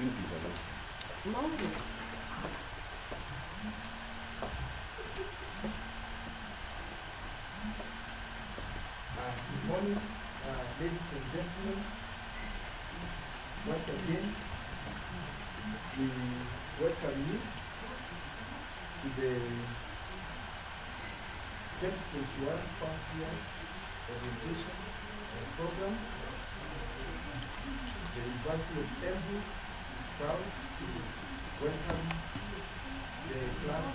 Good morning, ladies and gentlemen. Once again, we welcome you to the 2021 first year's orientation program. The University of Embu is proud to welcome the class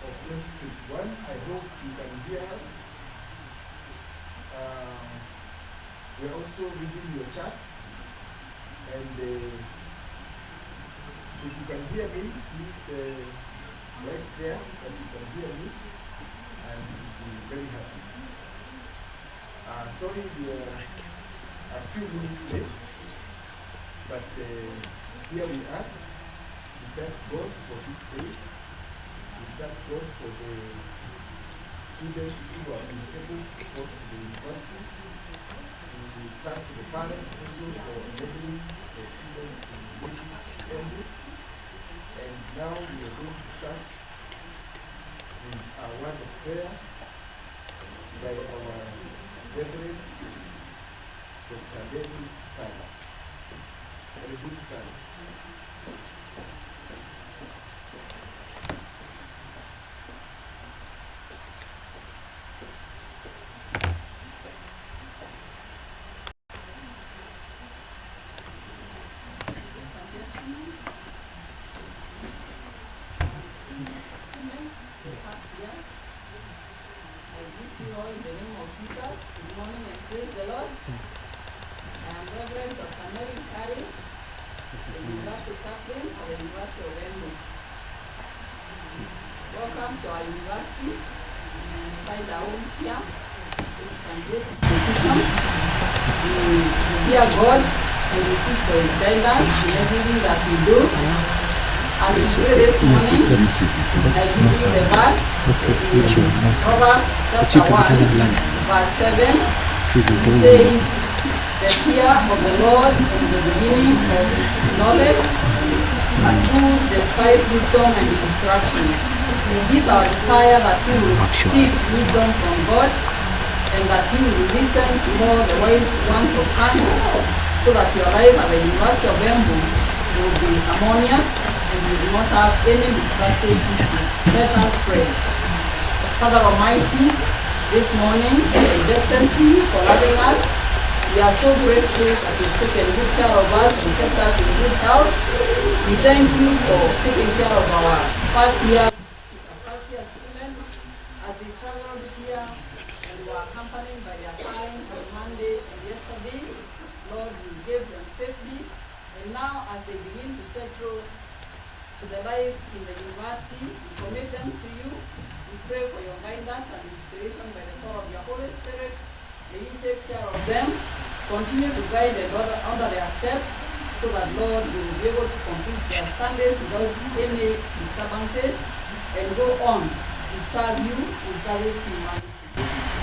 of 2021. I hope you can hear us. We are also reading your charts, and if you can hear me, please write there that you can hear me, and we'll be very happy. Sorry we are a few minutes late, but here we are. We thank God for this day. We thank God for the students who are able to go to the university. We thank the parents also for enabling the students to make it early. And now we are going to start with a word of prayer by our Reverend Dr. David Tyler. Very good start. Welcome to our university. Find our home here. This is a great institution. We hear God and we seek for His guidance in everything that we do. As we pray this morning, I give you the verse in Proverbs chapter 1, verse 7. It says, "The fear of the Lord is the beginning of knowledge, but fools despise wisdom and instruction." It is our desire that you will seek wisdom from God and that you will listen to all the wise ones of counsel, so that your life at the University of Embu will be harmonious and you will not have any distracted issues. Let us pray. Father Almighty, this morning we are indebted to you for loving us. We are so grateful that you've taken good care of us and kept us in good health. We thank you for taking care of our first year students as they traveled here and were accompanied by their parents on Monday and yesterday. Lord, you gave them safety, and now as they begin to settle to the life in the university, we commit them to you. We pray for your guidance and inspiration by the power of your Holy Spirit. May you take care of them, continue to guide them under their steps, so that, Lord, we will be able to complete their studies without any disturbances and go on to serve you in service to humanity.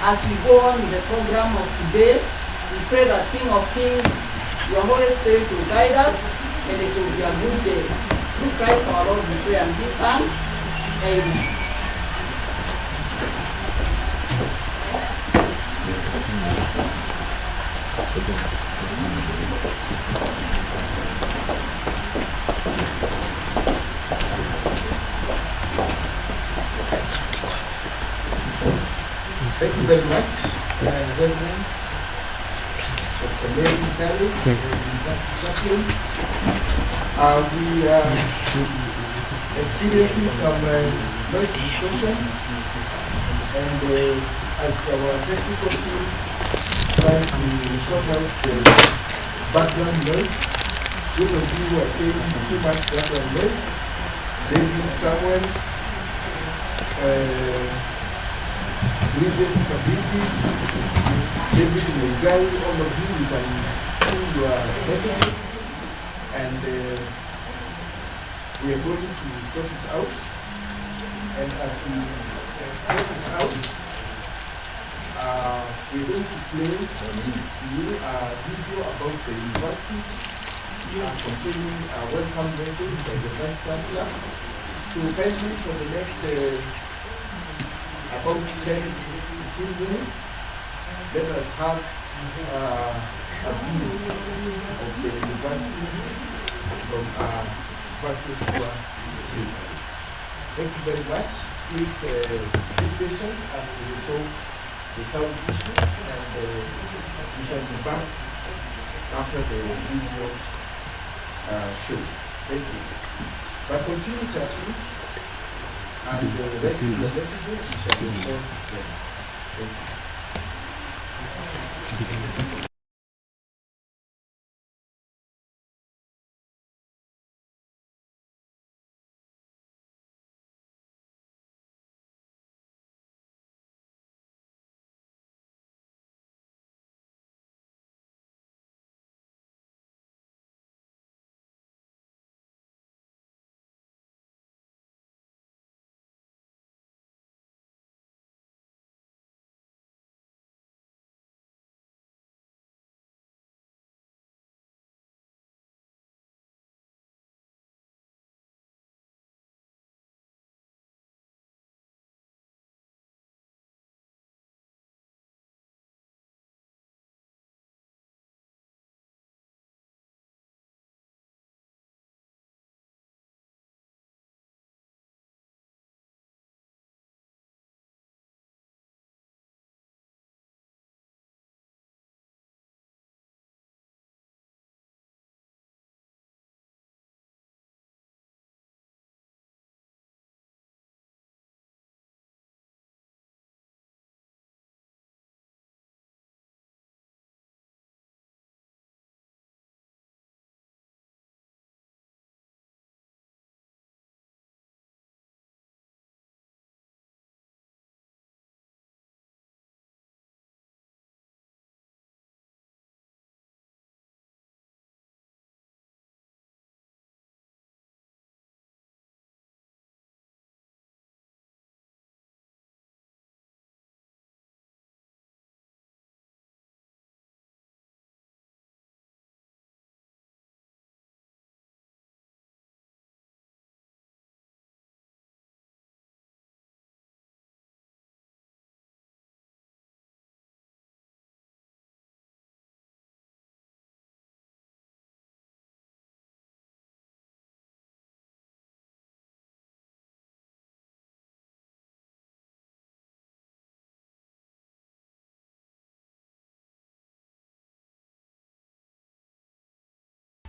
As we go on with the program of today, we pray that King of Kings, your Holy Spirit will guide us, and it will be a good day. Through Christ our Lord, we pray and give thanks. Amen. Thank you very much, Reverends Dr. David Tyler, University Chaplain. We are experiencing some noise distortion, and as our technical team tries to sort out the background noise, those of you who are saying too much background noise, David Samuel, Bridget Kabiti, David Mugai, all of you can see your messages, and we are going to sort it out. And as we sort it out, we're going to play you a video about the university containing a welcome message by the Vice Chancellor. So kindly for the next about 10-15 minutes, let us have a view of the university from a virtual tour. Thank you very much. Please be patient as we resolve the sound issue, and we shall be back after the video show. Thank you. But continue chatting, and the rest of the messages we shall respond to them. Thank you.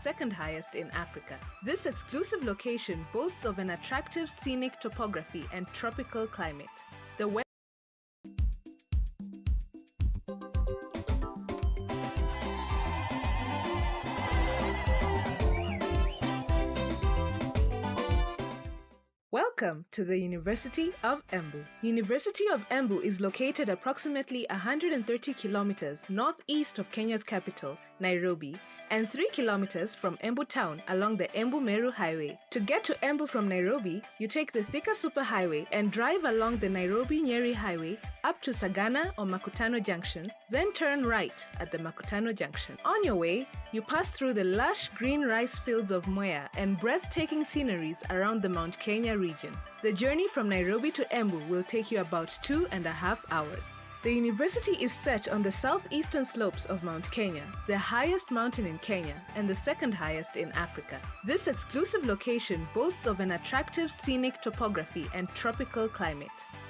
Second highest in Africa. This exclusive location boasts of an attractive scenic topography and tropical climate. The Welcome to the University of Embu. University of Embu is located approximately 130 kilometers northeast of Kenya's capital, Nairobi, and 3 kilometers from Embu town along the Embu-Meru Highway. To get to Embu from Nairobi, you take the Thika Superhighway and drive along the Nairobi-Nyeri Highway up to Sagana or Makutano Junction, then turn right at the Makutano Junction. On your way, you pass through the lush green rice fields of Mwea and breathtaking sceneries around the Mount Kenya region. The journey from Nairobi to Embu will take you about 2.5 hours. The university is set on the southeastern slopes of Mount Kenya, the highest mountain in Kenya and the second highest in Africa. This exclusive location boasts of an attractive scenic topography and tropical climate.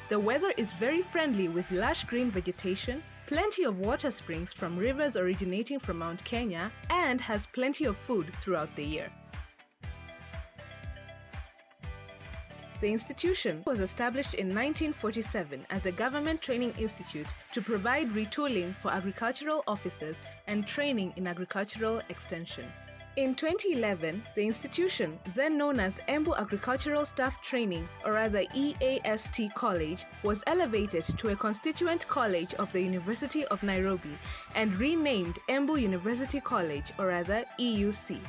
The weather is very friendly with lush green vegetation, plenty of water springs from rivers originating from Mount Kenya, and has plenty of food throughout the year. The institution was established in 1947 as a government training institute to provide retooling for agricultural officers and training in agricultural extension. In 2011, the institution, then known as Embu Agricultural Staff Training, or rather EAST College, was elevated to a constituent college of the University of Nairobi and renamed Embu University College, or rather EUC.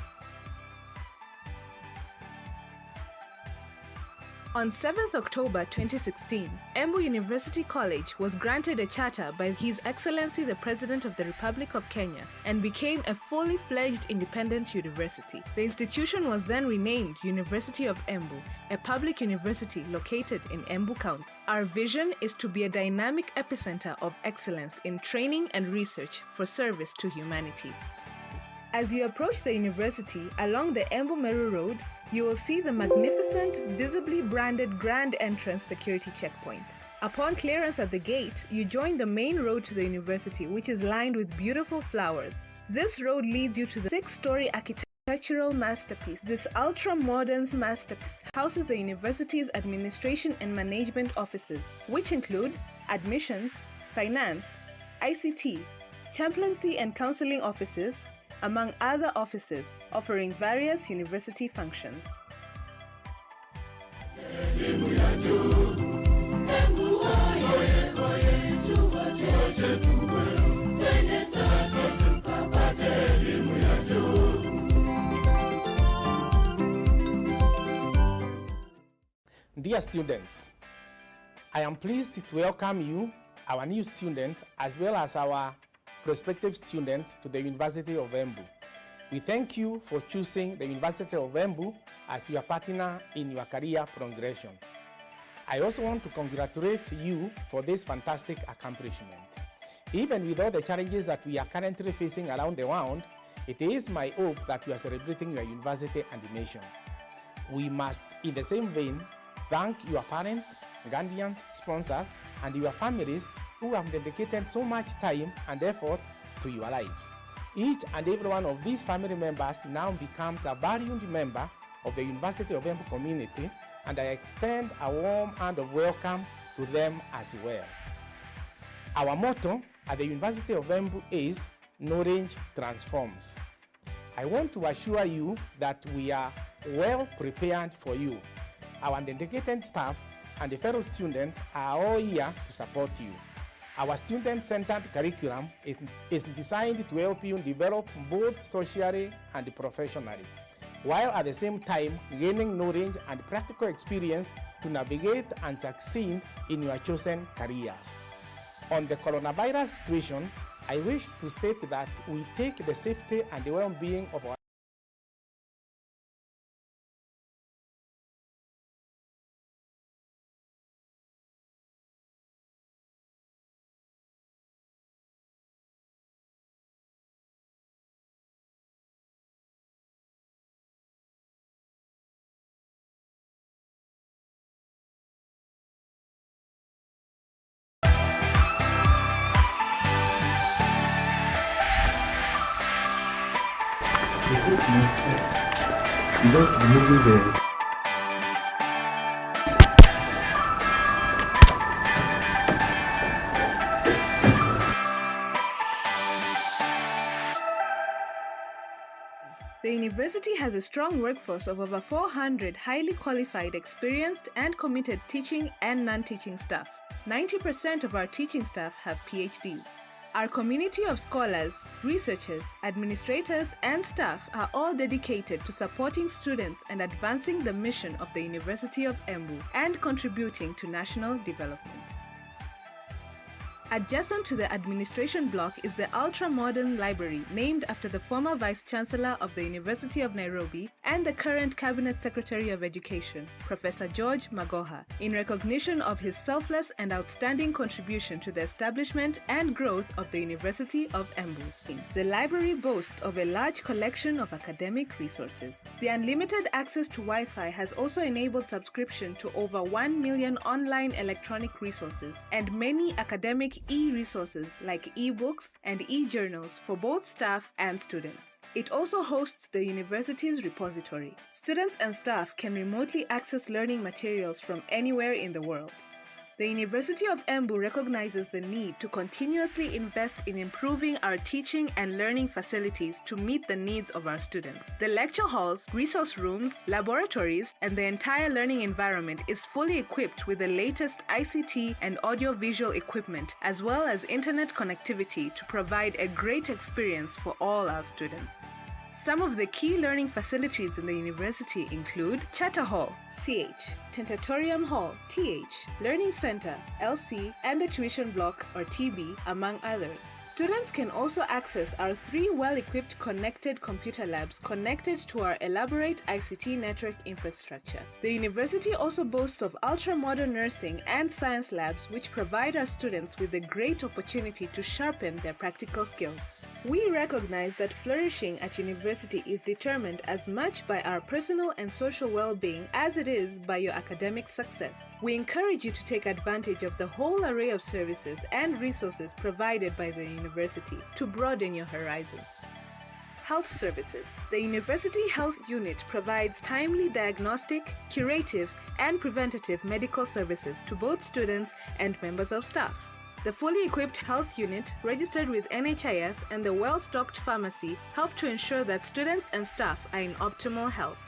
On 7th October 2016, Embu University College was granted a charter by His Excellency the President of the Republic of Kenya and became a fully fledged independent university. The institution was then renamed University of Embu, a public university located in Embu County. Our vision is to be a dynamic epicenter of excellence in training and research for service to humanity. As you approach the university along the Embu Meru Road, you will see the magnificent, visibly branded Grand Entrance security checkpoint. Upon clearance at the gate, you join the main road to the university, which is lined with beautiful flowers. This road leads you to the 6-story architectural masterpiece. This ultra-modern masterpiece houses the university's administration and management offices, which include admissions, finance, ICT, chaplaincy and counseling offices, among other offices offering various university functions. Dear students, I am pleased to welcome you, our new student, as well as our prospective students to the University of Embu. We thank you for choosing the University of Embu as your partner in your career progression. I also want to congratulate you for this fantastic accomplishment. Even with all the challenges that we are currently facing around the world, it is my hope that you are celebrating your university and the nation. We must, in the same vein, thank your parents, guardians, sponsors, and your families who have dedicated so much time and effort to your lives. Each and every one of these family members now becomes a valued member of the University of Embu community, and I extend a warm hand of welcome to them as well. Our motto at the University of Embu is Knowledge Transforms. I want to assure you that we are well prepared for you. Our dedicated staff and the fellow students are all here to support you. Our student-centered curriculum is designed to help you develop both socially and professionally, while at the same time gaining knowledge and practical experience to navigate and succeed in your chosen careers. On the coronavirus situation, I wish to state that we take the safety and the well-being of our You don't remove the The university has a strong workforce of over 400 highly qualified, experienced, and committed teaching and non-teaching staff. 90% of our teaching staff have PhDs. Our community of scholars, researchers, administrators, and staff are all dedicated to supporting students and advancing the mission of the University of Embu and contributing to national development. Adjacent to the administration block is the ultra-modern library named after the former Vice-Chancellor of the University of Nairobi and the current Cabinet Secretary of Education, Professor George Magoha, in recognition of his selfless and outstanding contribution to the establishment and growth of the University of Embu. The library boasts of a large collection of academic resources. The unlimited access to Wi-Fi has also enabled subscription to over 1 million online electronic resources and many academic e-resources like e-books and e-journals for both staff and students. It also hosts the university's repository. Students and staff can remotely access learning materials from anywhere in the world. The University of Embu recognizes the need to continuously invest in improving our teaching and learning facilities to meet the needs of our students. The lecture halls, resource rooms, laboratories, and the entire learning environment is fully equipped with the latest ICT and audio-visual equipment, as well as internet connectivity to provide a great experience for all our students. Some of the key learning facilities in the university include Chatter Hall, CH, Tentatorium Hall, TH, Learning Center, LC, and the Tuition Block, or TB, among others. Students can also access our 3 well-equipped connected computer labs connected to our elaborate ICT network infrastructure. The university also boasts of ultra-modern nursing and science labs which provide our students with a great opportunity to sharpen their practical skills. We recognize that flourishing at university is determined as much by our personal and social well-being as it is by your academic success. We encourage you to take advantage of the whole array of services and resources provided by the university to broaden your horizon. Health services. The University Health Unit provides timely diagnostic, curative, and preventative medical services to both students and members of staff. The fully equipped health unit, registered with NHIF, and the well-stocked pharmacy help to ensure that students and staff are in optimal health.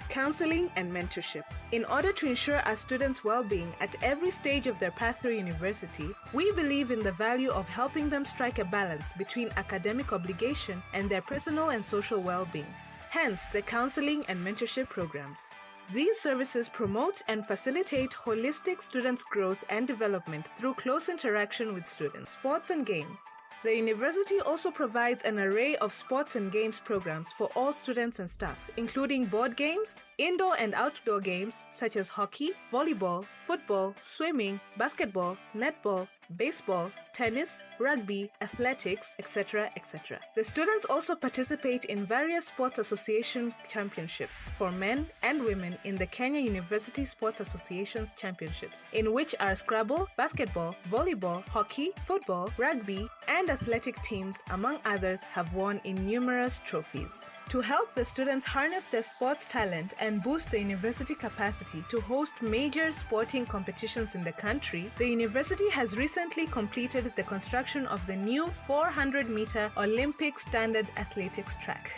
Counseling and mentorship. In order to ensure our students' well-being at every stage of their path through university, we believe in the value of helping them strike a balance between academic obligation and their personal and social well-being. Hence, the counseling and mentorship programs. These services promote and facilitate holistic students' growth and development through close interaction with students, sports and games. The university also provides an array of sports and games programs for all students and staff, including board games, indoor and outdoor games such as hockey, volleyball, football, swimming, basketball, netball, baseball, tennis, rugby, athletics, etc., etc. The students also participate in various sports association championships for men and women in the Kenya University Sports Association's championships, in which our Scrabble, basketball, volleyball, hockey, football, rugby, and athletic teams, among others, have won in numerous trophies. To help the students harness their sports talent and boost the university capacity to host major sporting competitions in the country, the university has recently completed the construction of the new 400-meter Olympic standard athletics track.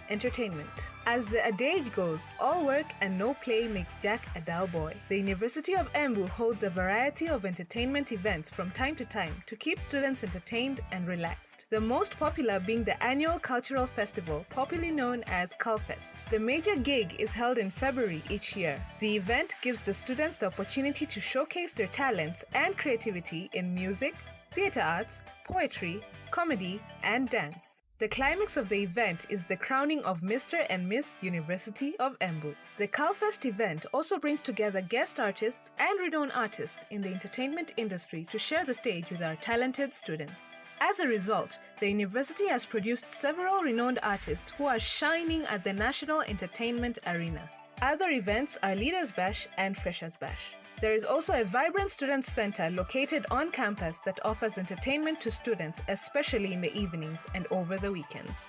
Entertainment. As the adage goes, all work and no play makes Jack a dull boy. The University of Embu holds a variety of entertainment events from time to time to keep students entertained and relaxed. The most popular being the annual cultural festival, popularly known as Culfest. The major gig is held in February each year. The event gives the students the opportunity to showcase their talents and creativity in music, theatre arts, poetry, comedy, and dance. The climax of the event is the crowning of Mr. and Miss University of Embu. The Culfest event also brings together guest artists and renowned artists in the entertainment industry to share the stage with our talented students. As a result, the university has produced several renowned artists who are shining at the national entertainment arena. Other events are Leaders Bash and Freshers Bash. There is also a vibrant student center located on campus that offers entertainment to students, especially in the evenings and over the weekends.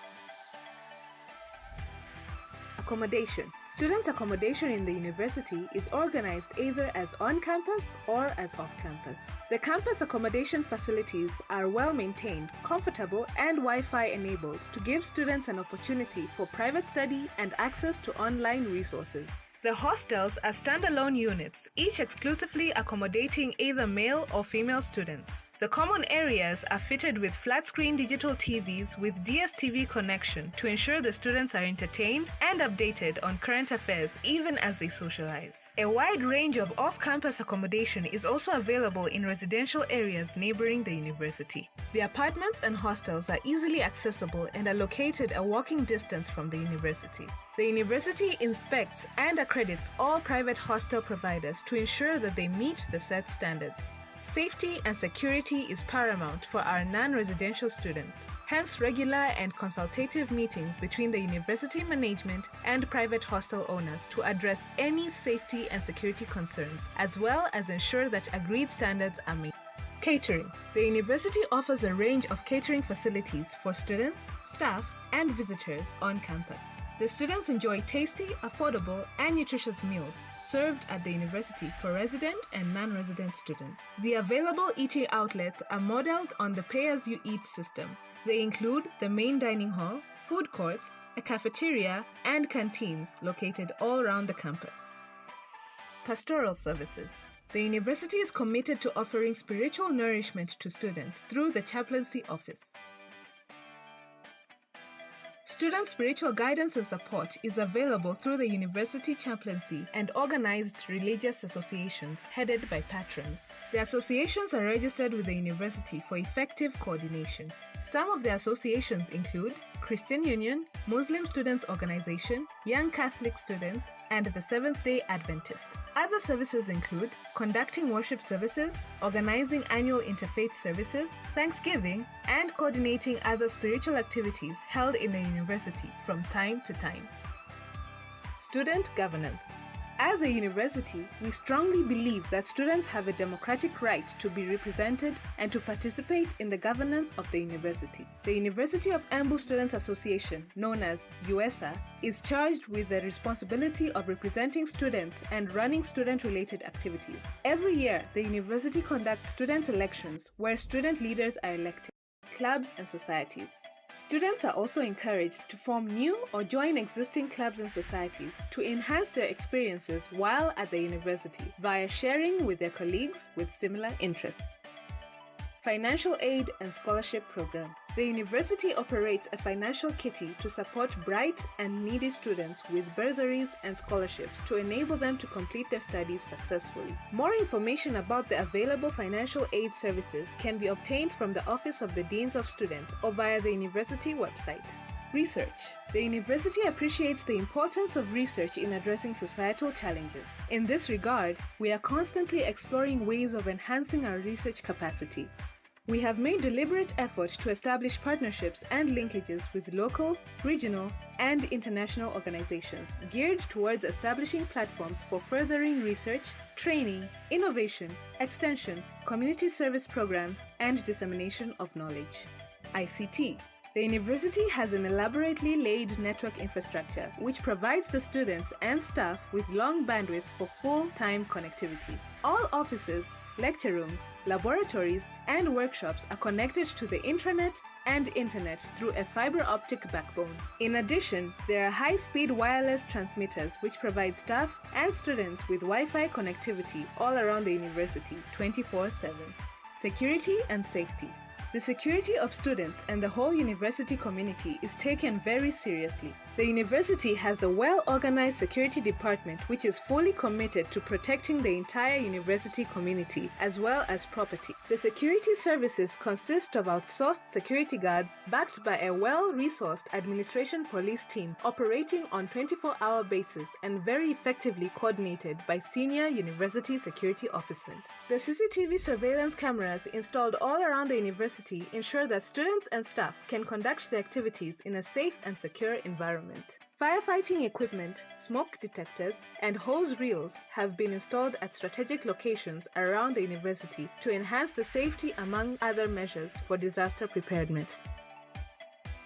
Accommodation. Students' accommodation in the university is organized either as on-campus or as off-campus. The campus accommodation facilities are well maintained, comfortable, and Wi-Fi enabled to give students an opportunity for private study and access to online resources. The hostels are standalone units, each exclusively accommodating either male or female students. The common areas are fitted with flat-screen digital TVs with DSTV connection to ensure the students are entertained and updated on current affairs even as they socialize. A wide range of off-campus accommodation is also available in residential areas neighboring the university. The apartments and hostels are easily accessible and are located a walking distance from the university. The university inspects and accredits all private hostel providers to ensure that they meet the set standards. Safety and security is paramount for our non-residential students, hence regular and consultative meetings between the university management and private hostel owners to address any safety and security concerns, as well as ensure that agreed standards are met. Catering. The university offers a range of catering facilities for students, staff, and visitors on campus. The students enjoy tasty, affordable, and nutritious meals served at the university for resident and non-resident students. The available eating outlets are modeled on the pay-as-you-eat system. They include the main dining hall, food courts, a cafeteria, and canteens located all around the campus. Pastoral services. The university is committed to offering spiritual nourishment to students through the chaplaincy office. Student spiritual guidance and support is available through the university chaplaincy and organized religious associations headed by patrons. The associations are registered with the university for effective coordination. Some of the associations include Christian Union, Muslim Students Organization, Young Catholic Students, and the Seventh-day Adventist. Other services include conducting worship services, organizing annual interfaith services, Thanksgiving, and coordinating other spiritual activities held in the university from time to time. Student governance. As a university, we strongly believe that students have a democratic right to be represented and to participate in the governance of the university. The University of Embu Students Association, known as UESA, is charged with the responsibility of representing students and running student-related activities. Every year, the university conducts student elections where student leaders are elected, clubs and societies. Students are also encouraged to form new or join existing clubs and societies to enhance their experiences while at the university via sharing with their colleagues with similar interests. Financial aid and scholarship program. The university operates a financial kitty to support bright and needy students with bursaries and scholarships to enable them to complete their studies successfully. More information about the available financial aid services can be obtained from the Office of the Deans of Students or via the university website. Research. The university appreciates the importance of research in addressing societal challenges. In this regard, we are constantly exploring ways of enhancing our research capacity. We have made deliberate efforts to establish partnerships and linkages with local, regional, and international organizations geared towards establishing platforms for furthering research, training, innovation, extension, community service programs, and dissemination of knowledge. ICT. The university has an elaborately laid network infrastructure which provides the students and staff with long bandwidth for full-time connectivity. All offices, lecture rooms, laboratories, and workshops are connected to the intranet and internet through a fiber optic backbone. In addition, there are high-speed wireless transmitters which provide staff and students with Wi-Fi connectivity all around the university 24/7. Security and safety. The security of students and the whole university community is taken very seriously. The university has a well-organized security department which is fully committed to protecting the entire university community as well as property. The security services consist of outsourced security guards backed by a well-resourced administration police team operating on 24-hour basis and very effectively coordinated by senior university security officers. The CCTV surveillance cameras installed all around the university ensure that students and staff can conduct their activities in a safe and secure environment. Firefighting equipment, smoke detectors, and hose reels have been installed at strategic locations around the university to enhance the safety among other measures for disaster preparedness.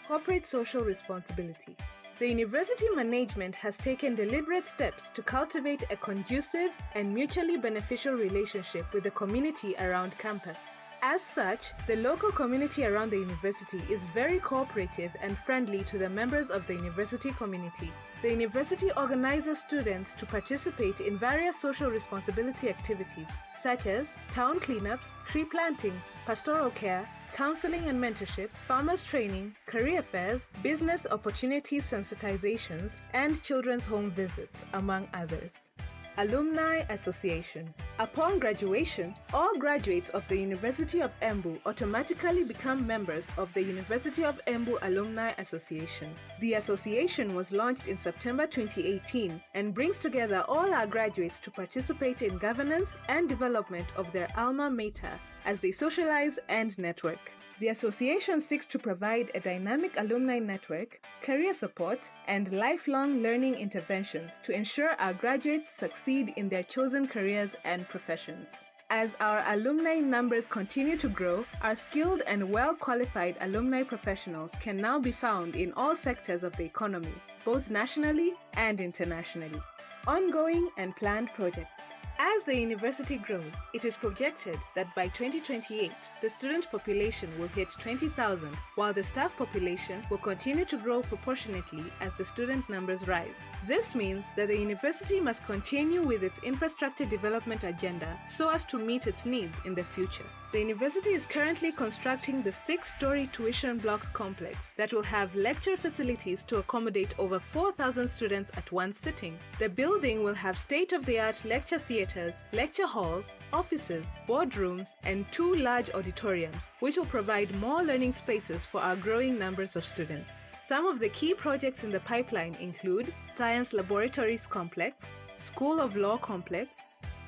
Corporate social responsibility. The university management has taken deliberate steps to cultivate a conducive and mutually beneficial relationship with the community around campus. As such, the local community around the university is very cooperative and friendly to the members of the university community. The university organizes students to participate in various social responsibility activities, such as town cleanups, tree planting, pastoral care, counseling and mentorship, farmers training, career fairs, business opportunity sensitizations, and children's home visits, among others. Alumni Association. Upon graduation, all graduates of the University of Embu automatically become members of the University of Embu Alumni Association. The association was launched in September 2018 and brings together all our graduates to participate in governance and development of their alma mater as they socialize and network. The association seeks to provide a dynamic alumni network, career support, and lifelong learning interventions to ensure our graduates succeed in their chosen careers and professions. As our alumni numbers continue to grow, our skilled and well-qualified alumni professionals can now be found in all sectors of the economy, both nationally and internationally. Ongoing and planned projects. As the university grows, it is projected that by 2028, the student population will hit 20,000, while the staff population will continue to grow proportionately as the student numbers rise. This means that the university must continue with its infrastructure development agenda so as to meet its needs in the future. The university is currently constructing the 6-story tuition block complex that will have lecture facilities to accommodate over 4,000 students at one sitting. The building will have state-of-the-art lecture theaters, lecture halls, offices, boardrooms, and 2 large auditoriums, which will provide more learning spaces for our growing numbers of students. Some of the key projects in the pipeline include Science Laboratories Complex, School of Law Complex,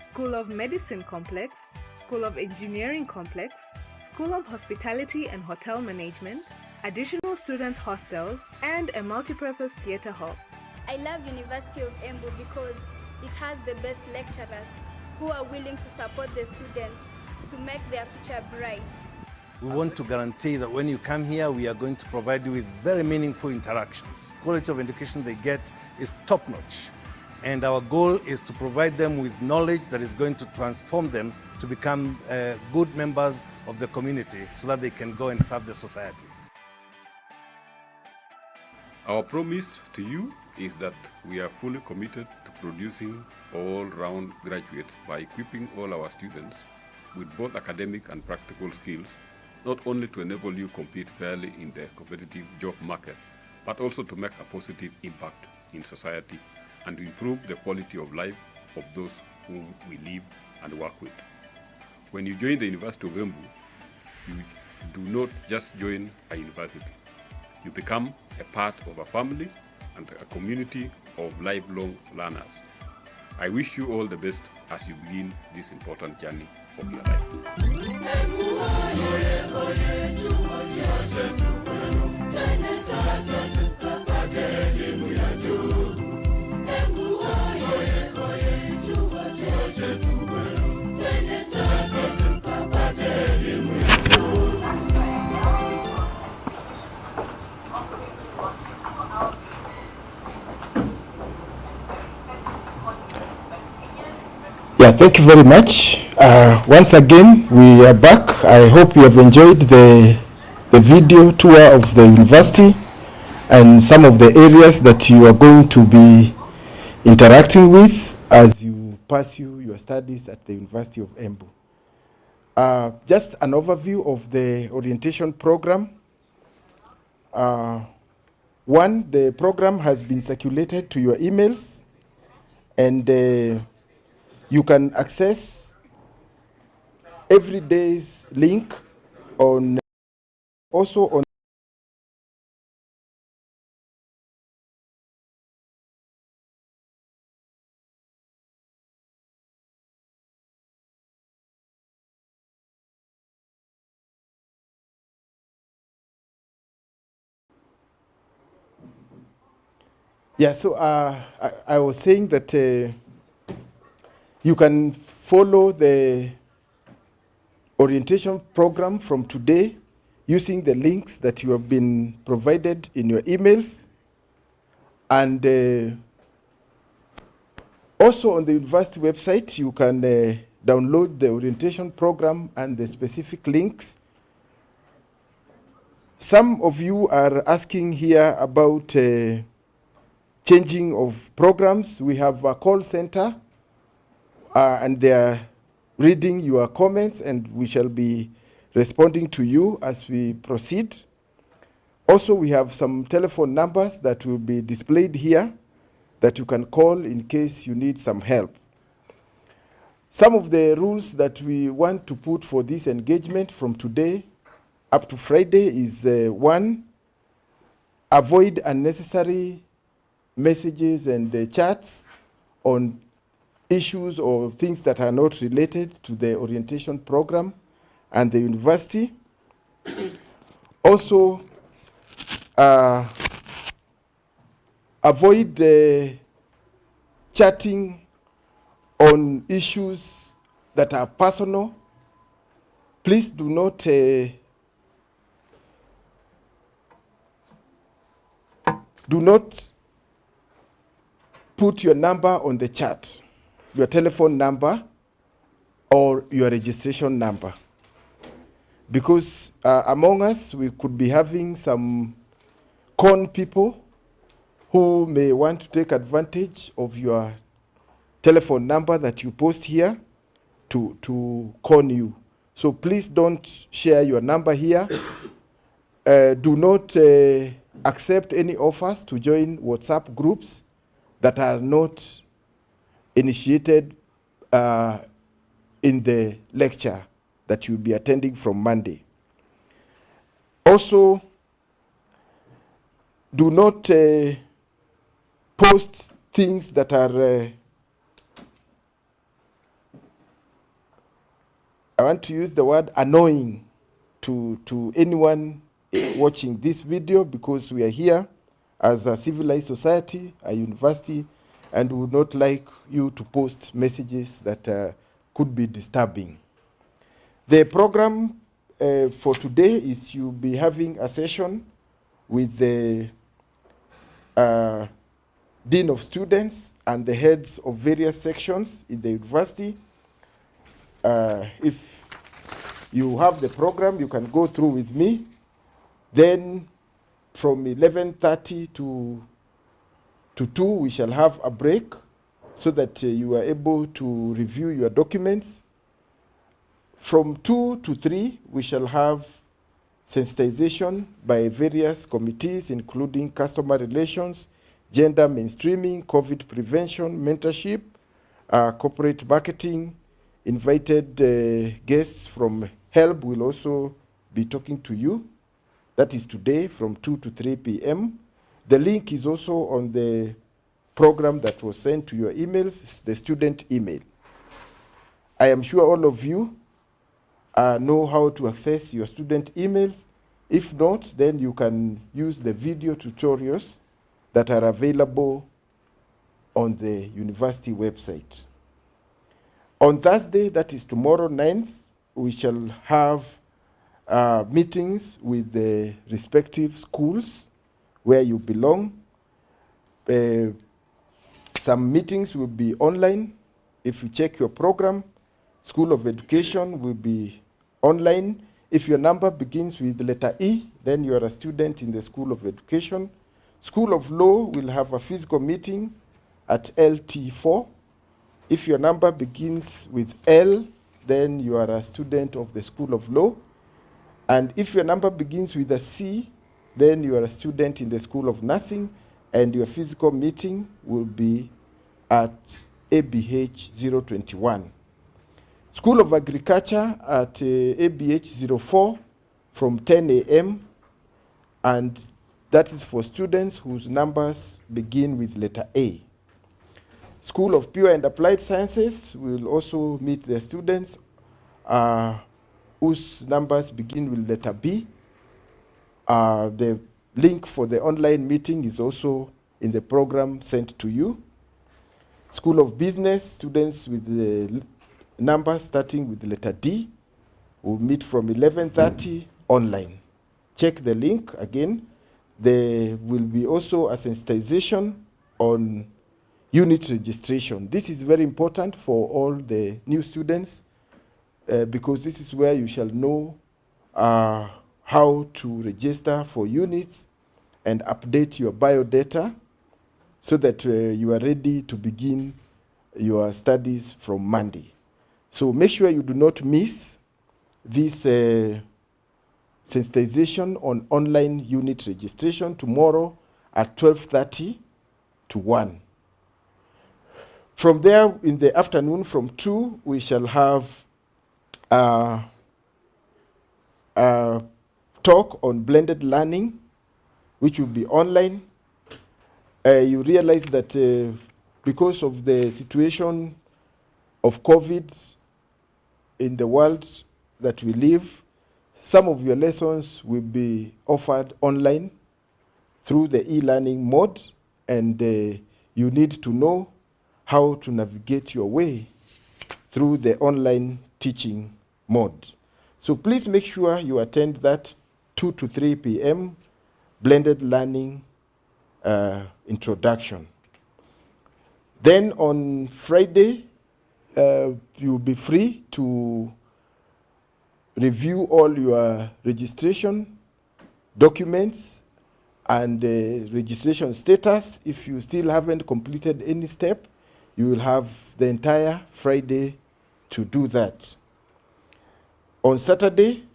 School of Medicine Complex, School of Engineering Complex, School of Hospitality and Hotel Management, additional students' hostels, and a multipurpose theatre hall. I love University of Embu because it has the best lecturers who are willing to support the students to make their future bright. We want to guarantee that when you come here, we are going to provide you with very meaningful interactions. Quality of education they get is top-notch. And our goal is to provide them with knowledge that is going to transform them to become good members of the community so that they can go and serve the society. Our promise to you is that we are fully committed to producing all-round graduates by equipping all our students with both academic and practical skills, not only to enable you compete fairly in the competitive job market, but also to make a positive impact in society and to improve the quality of life of those whom we live and work with. When you join the University of Embu, you do not just join a university. You become a part of a family and a community of lifelong learners. I wish you all the best as you begin this important journey of your life. Yeah, thank you very much. Once again, we are back. I hope you have enjoyed the video tour of the university and some of the areas that you are going to be interacting with as you pursue your studies at the University of Embu. Just an overview of the orientation program. One, the program has been circulated to your emails, and you can access every day's link on also on yeah, so I was saying that you can follow the orientation program from today using the links that you have been provided in your emails. And also on the university website, you can download the orientation program and the specific links. Some of you are asking here about changing of programs. We have a call center and they are reading your comments, and we shall be responding to you as we proceed. Also, we have some telephone numbers that will be displayed here that you can call in case you need some help. Some of the rules that we want to put for this engagement from today up to Friday is one, avoid unnecessary messages and chats on issues or things that are not related to the orientation program and the university. Also, avoid chatting on issues that are personal. Please do not put your number on the chat. your telephone number or your registration number. Because among us, we could be having some con people who may want to take advantage of your telephone number that you post here to con you. So please don't share your number here. Do not accept any offers to join WhatsApp groups that are not initiated in the lecture that you'll be attending from Monday. Also, do not post things that are, I want to use the word annoying to anyone watching this video, because we are here as a civilized society, a university, and we would not like you to post messages that could be disturbing. The program for today is you'll be having a session with the Dean of Students and the heads of various sections in the university. If you have the program, you can go through with me. Then from 11:30 to 2, we shall have a break so that you are able to review your documents. From 2 to 3, we shall have sensitization by various committees, including customer relations, gender mainstreaming, COVID prevention, mentorship, corporate marketing. Invited guests from HELB will also be talking to you. That is today from 2 to 3 p.m. The link is also on the program that was sent to your emails, the student email. I am sure all of you know how to access your student emails. If not, then you can use the video tutorials that are available on the university website. On Thursday, that is tomorrow 9th, we shall have meetings with the respective schools where you belong. Some meetings will be online. If you check your program, School of Education will be online. If your number begins with the letter E, then you are a student in the School of Education. School of Law will have a physical meeting at LT4. If your number begins with L, then you are a student of the School of Law. And if your number begins with a C, then you are a student in the School of Nursing, and your physical meeting will be at ABH 021. School of Agriculture at ABH 04 from 10 a.m. and that is for students whose numbers begin with letter A. School of Pure and Applied Sciences will also meet their students whose numbers begin with letter B. The link for the online meeting is also in the program sent to you. School of Business, students with the numbers starting with the letter D will meet from 11:30 online. Check the link again. There will be also a sensitization on unit registration. This is very important for all the new students because this is where you shall know how to register for units and update your biodata so that you are ready to begin your studies from Monday. So make sure you do not miss this sensitization on online unit registration tomorrow at 12:30 to 1. From there, in the afternoon from 2, we shall have a talk on blended learning, which will be online. You realize that because of the situation of COVID in the world that we live, some of your lessons will be offered online through the e-learning mode, and you need to know how to navigate your way through the online teaching mode. So please make sure you attend that 2 to 3 p.m. blended learning introduction. Then on Friday, you'll be free to review all your registration documents and registration status. If you still haven't completed any step, you will have the entire Friday to do that. On Saturday,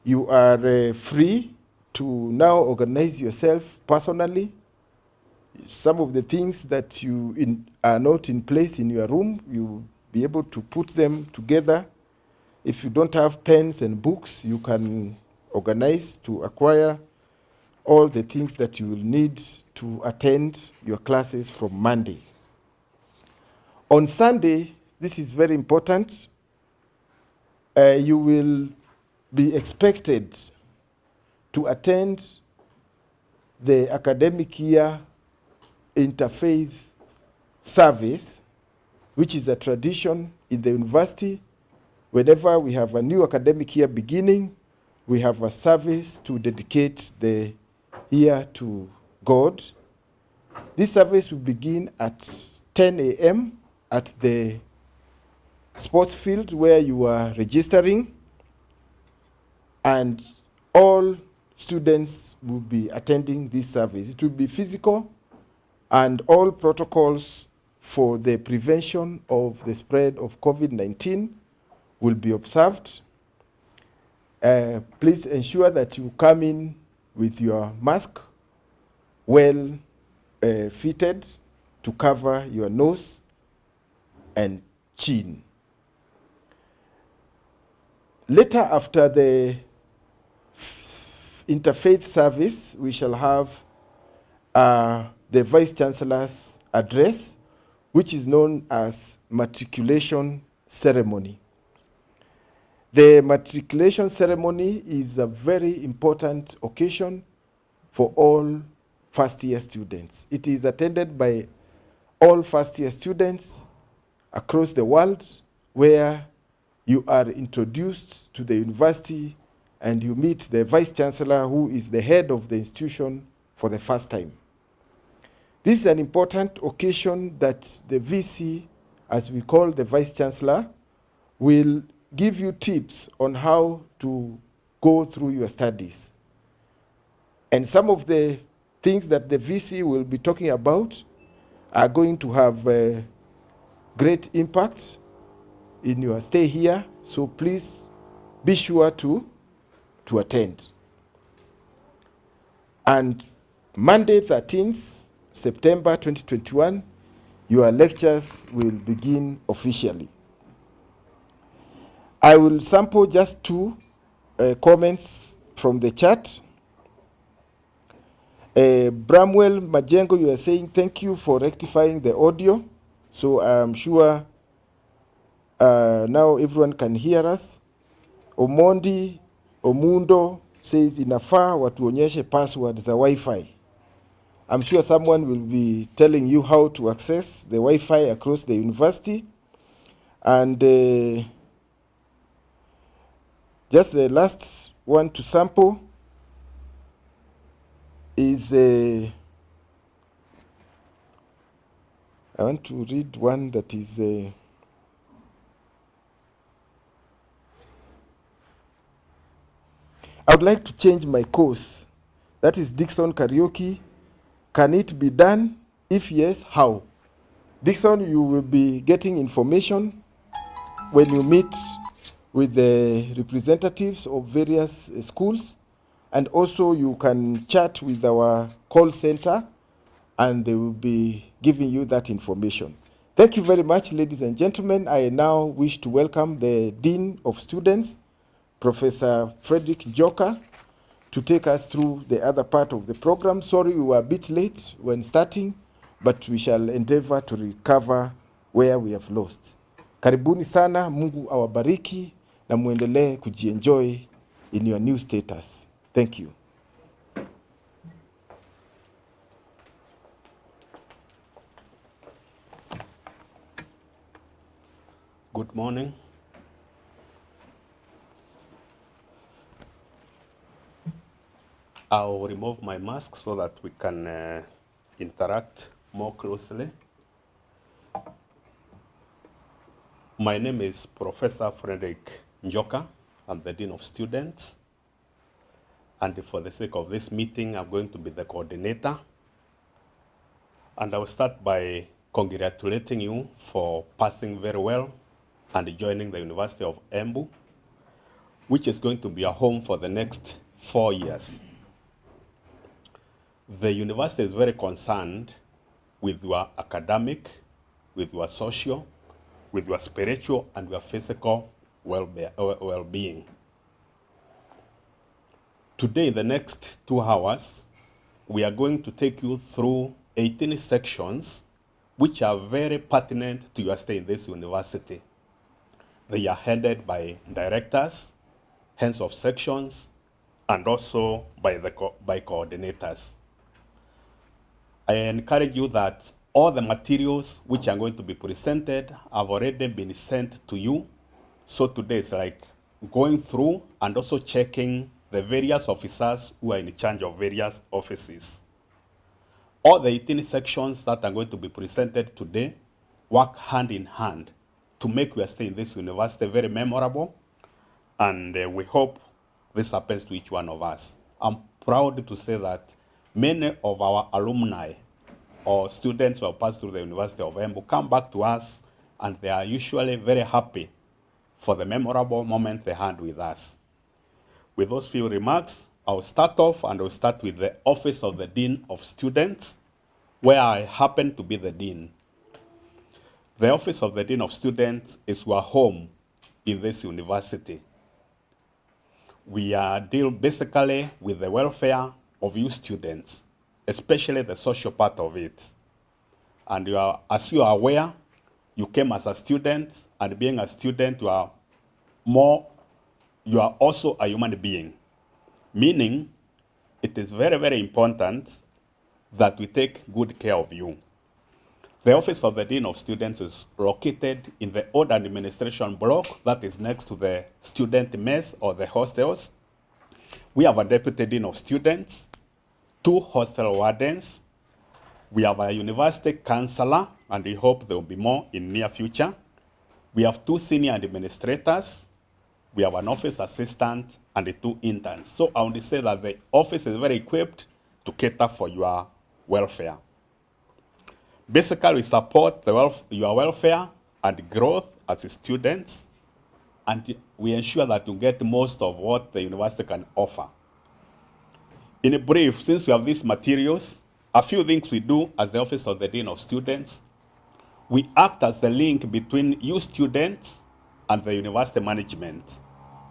you are free to now organize yourself personally. Some of the things that are not in place in your room, you'll be able to put them together. If you don't have pens and books, you can organize to acquire all the things that you will need to attend your classes from Monday. On Sunday, this is very important, you will be expected to attend the academic year interfaith service, which is a tradition in the university. Whenever we have a new academic year beginning, we have a service to dedicate the year to God. This service will begin at 10 a.m. at the sports field where you are registering, and all students will be attending this service. It will be physical, and all protocols for the prevention of the spread of COVID-19 will be observed. Please ensure that you come in with your mask well fitted to cover your nose and chin. Later, after the interfaith service, we shall have the Vice Chancellor's address, which is known as matriculation ceremony. The matriculation ceremony is a very important occasion for all first-year students. It is attended by all first-year students across the world, where you are introduced to the university and you meet the Vice Chancellor, who is the head of the institution, for the first time. This is an important occasion that the VC, as we call the Vice Chancellor, will give you tips on how to go through your studies. And some of the things that the VC will be talking about are going to have a great impact in your stay here, so please be sure to attend. And Monday, 13th September 2021, your lectures will begin officially. I will sample just two comments from the chat. Bramwell Majengo, you are saying thank you for rectifying the audio. So I'm sure now everyone can hear us. Omondi Omundo says inafaa watuonyeshe password za Wi-Fi. I'm sure someone will be telling you how to access the Wi-Fi across the university. And just the last one to sample is I want to read one that is I would like to change my course. That is Dixon Karaoke. Can it be done? If yes, how? Dixon, you will be getting information when you meet with the representatives of various schools, and also you can chat with our call center and they will be giving you that information. Thank you very much, ladies and gentlemen. I now wish to welcome the Dean of Students, Professor Frederick Joka, to take us through the other part of the program. Sorry we were a bit late when starting, but we shall endeavor to recover where we have lost. Karibuni sana, Mungu awabariki na muendelee kujienjoy in your new status. Thank you. Good morning. I'll remove my mask so that we can interact more closely. My name is Professor Frederick Njoka. I'm the Dean of Students. And for the sake of this meeting, I'm going to be the coordinator. And I will start by congratulating you for passing very well and joining the University of Embu, which is going to be a home for the next 4 years. The university is very concerned with your academic, with your social, with your spiritual, and your physical well-being. Today, in the next 2 hours, we are going to take you through 18 sections which are very pertinent to your stay in this university. They are headed by directors, heads of sections, and also by coordinators. I encourage you that all the materials which are going to be presented have already been sent to you. So today is like going through and also checking the various officers who are in charge of various offices. All the 18 sections that are going to be presented today work hand in hand to make your stay in this university very memorable, and we hope this happens to each one of us. I'm proud to say that many of our alumni or students who have passed through the University of Embu come back to us, and they are usually very happy for the memorable moment they had with us. With those few remarks, I'll start off, and I'll start with the Office of the Dean of Students, where I happen to be the Dean. The Office of the Dean of Students is our home in this university. We deal basically with the welfare of you students, especially the social part of it. And as you are aware, you came as a student, and being a student, you are also a human being. Meaning, it is very, very important that we take good care of you. The Office of the Dean of Students is located in the old administration block that is next to the student mess or the hostels. We have a Deputy Dean of Students, 2 hostel wardens. We have a university counselor, and we hope there will be more in near future. We have 2 senior administrators. We have an office assistant and 2 interns. So I want to say that the office is very equipped to cater for your welfare. Basically, we support your welfare and growth as students, and we ensure that you get most of what the university can offer. In brief, since we have these materials, a few things we do as the Office of the Dean of Students. We act as the link between you students and the university management.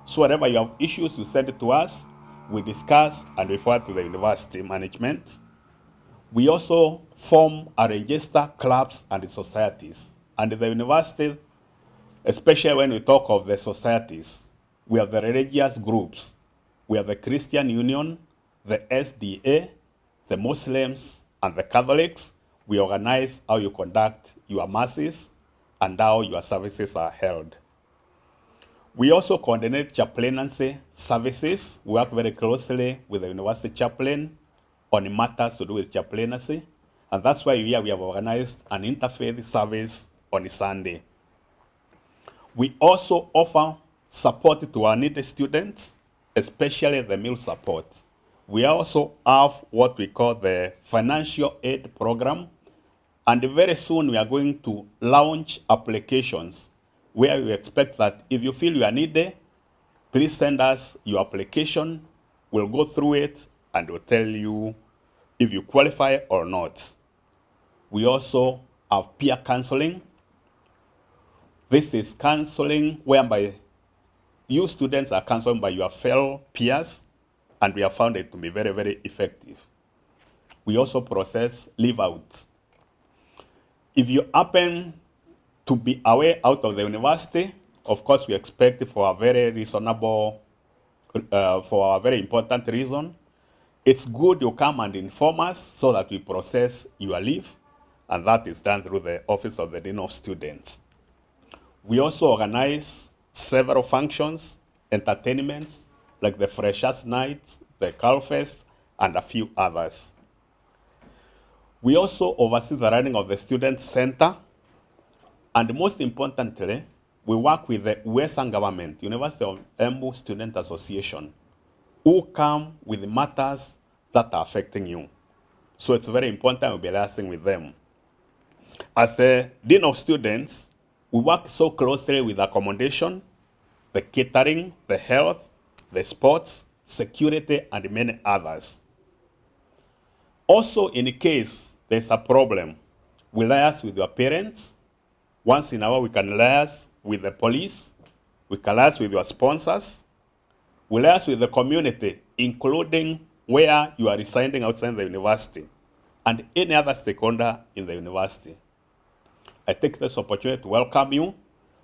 So whenever you have issues, you send it to us, we discuss and refer to the university management. We also form and register clubs and societies. And the university, especially when we talk of the societies, we have the religious groups. We have the Christian Union, the SDA, the Muslims, and the Catholics. We organize how you conduct your masses and how your services are held. We also coordinate chaplaincy services. We work very closely with the university chaplain on matters to do with chaplaincy. And that's why here we have organized an interfaith service on a Sunday. We also offer support to our needy students, especially the meal support. We also have what we call the financial aid program. And very soon we are going to launch applications where we expect that if you feel you are needy, please send us your application. We'll go through it and we'll tell you if you qualify or not. We also have peer counseling. This is counseling whereby you students are counseled by your fellow peers, and we have found it to be very, very effective. We also process leave out. If you happen to be away out of the university, of course we expect for a very reasonable, for a very important reason, it's good you come and inform us so that we process your leave, and that is done through the Office of the Dean of Students. We also organize several functions, entertainments, like the Freshers' Night, the Calfest, and a few others. We also oversee the running of the Student Center, and most importantly, we work with the Western government, University of Embu Student Association, who come with matters that are affecting you. So it's very important we'll be liaising with them. As the Dean of Students, we work so closely with accommodation, the catering, the health, the sports, security, and many others. Also, in case there's a problem, we liaise with your parents. Once in a while, we can liaise with the police. We can liaise with your sponsors. We liaise with the community, including where you are residing outside the university, and any other stakeholder in the university. I take this opportunity to welcome you,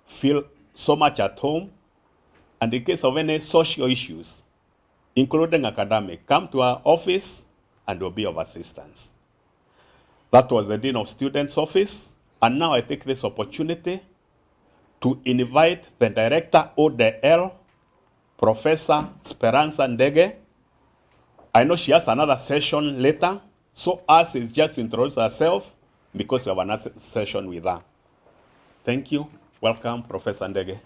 feel so much at home, and in case of any social issues, including academic, come to our office and we'll be of assistance. That was the Dean of Students' office, and now I take this opportunity to invite the Director ODL, Professor Speranza Ndege. I know she has another session later, so us is just to introduce herself because we have another session with her. Thank you. Welcome, Professor Ndege.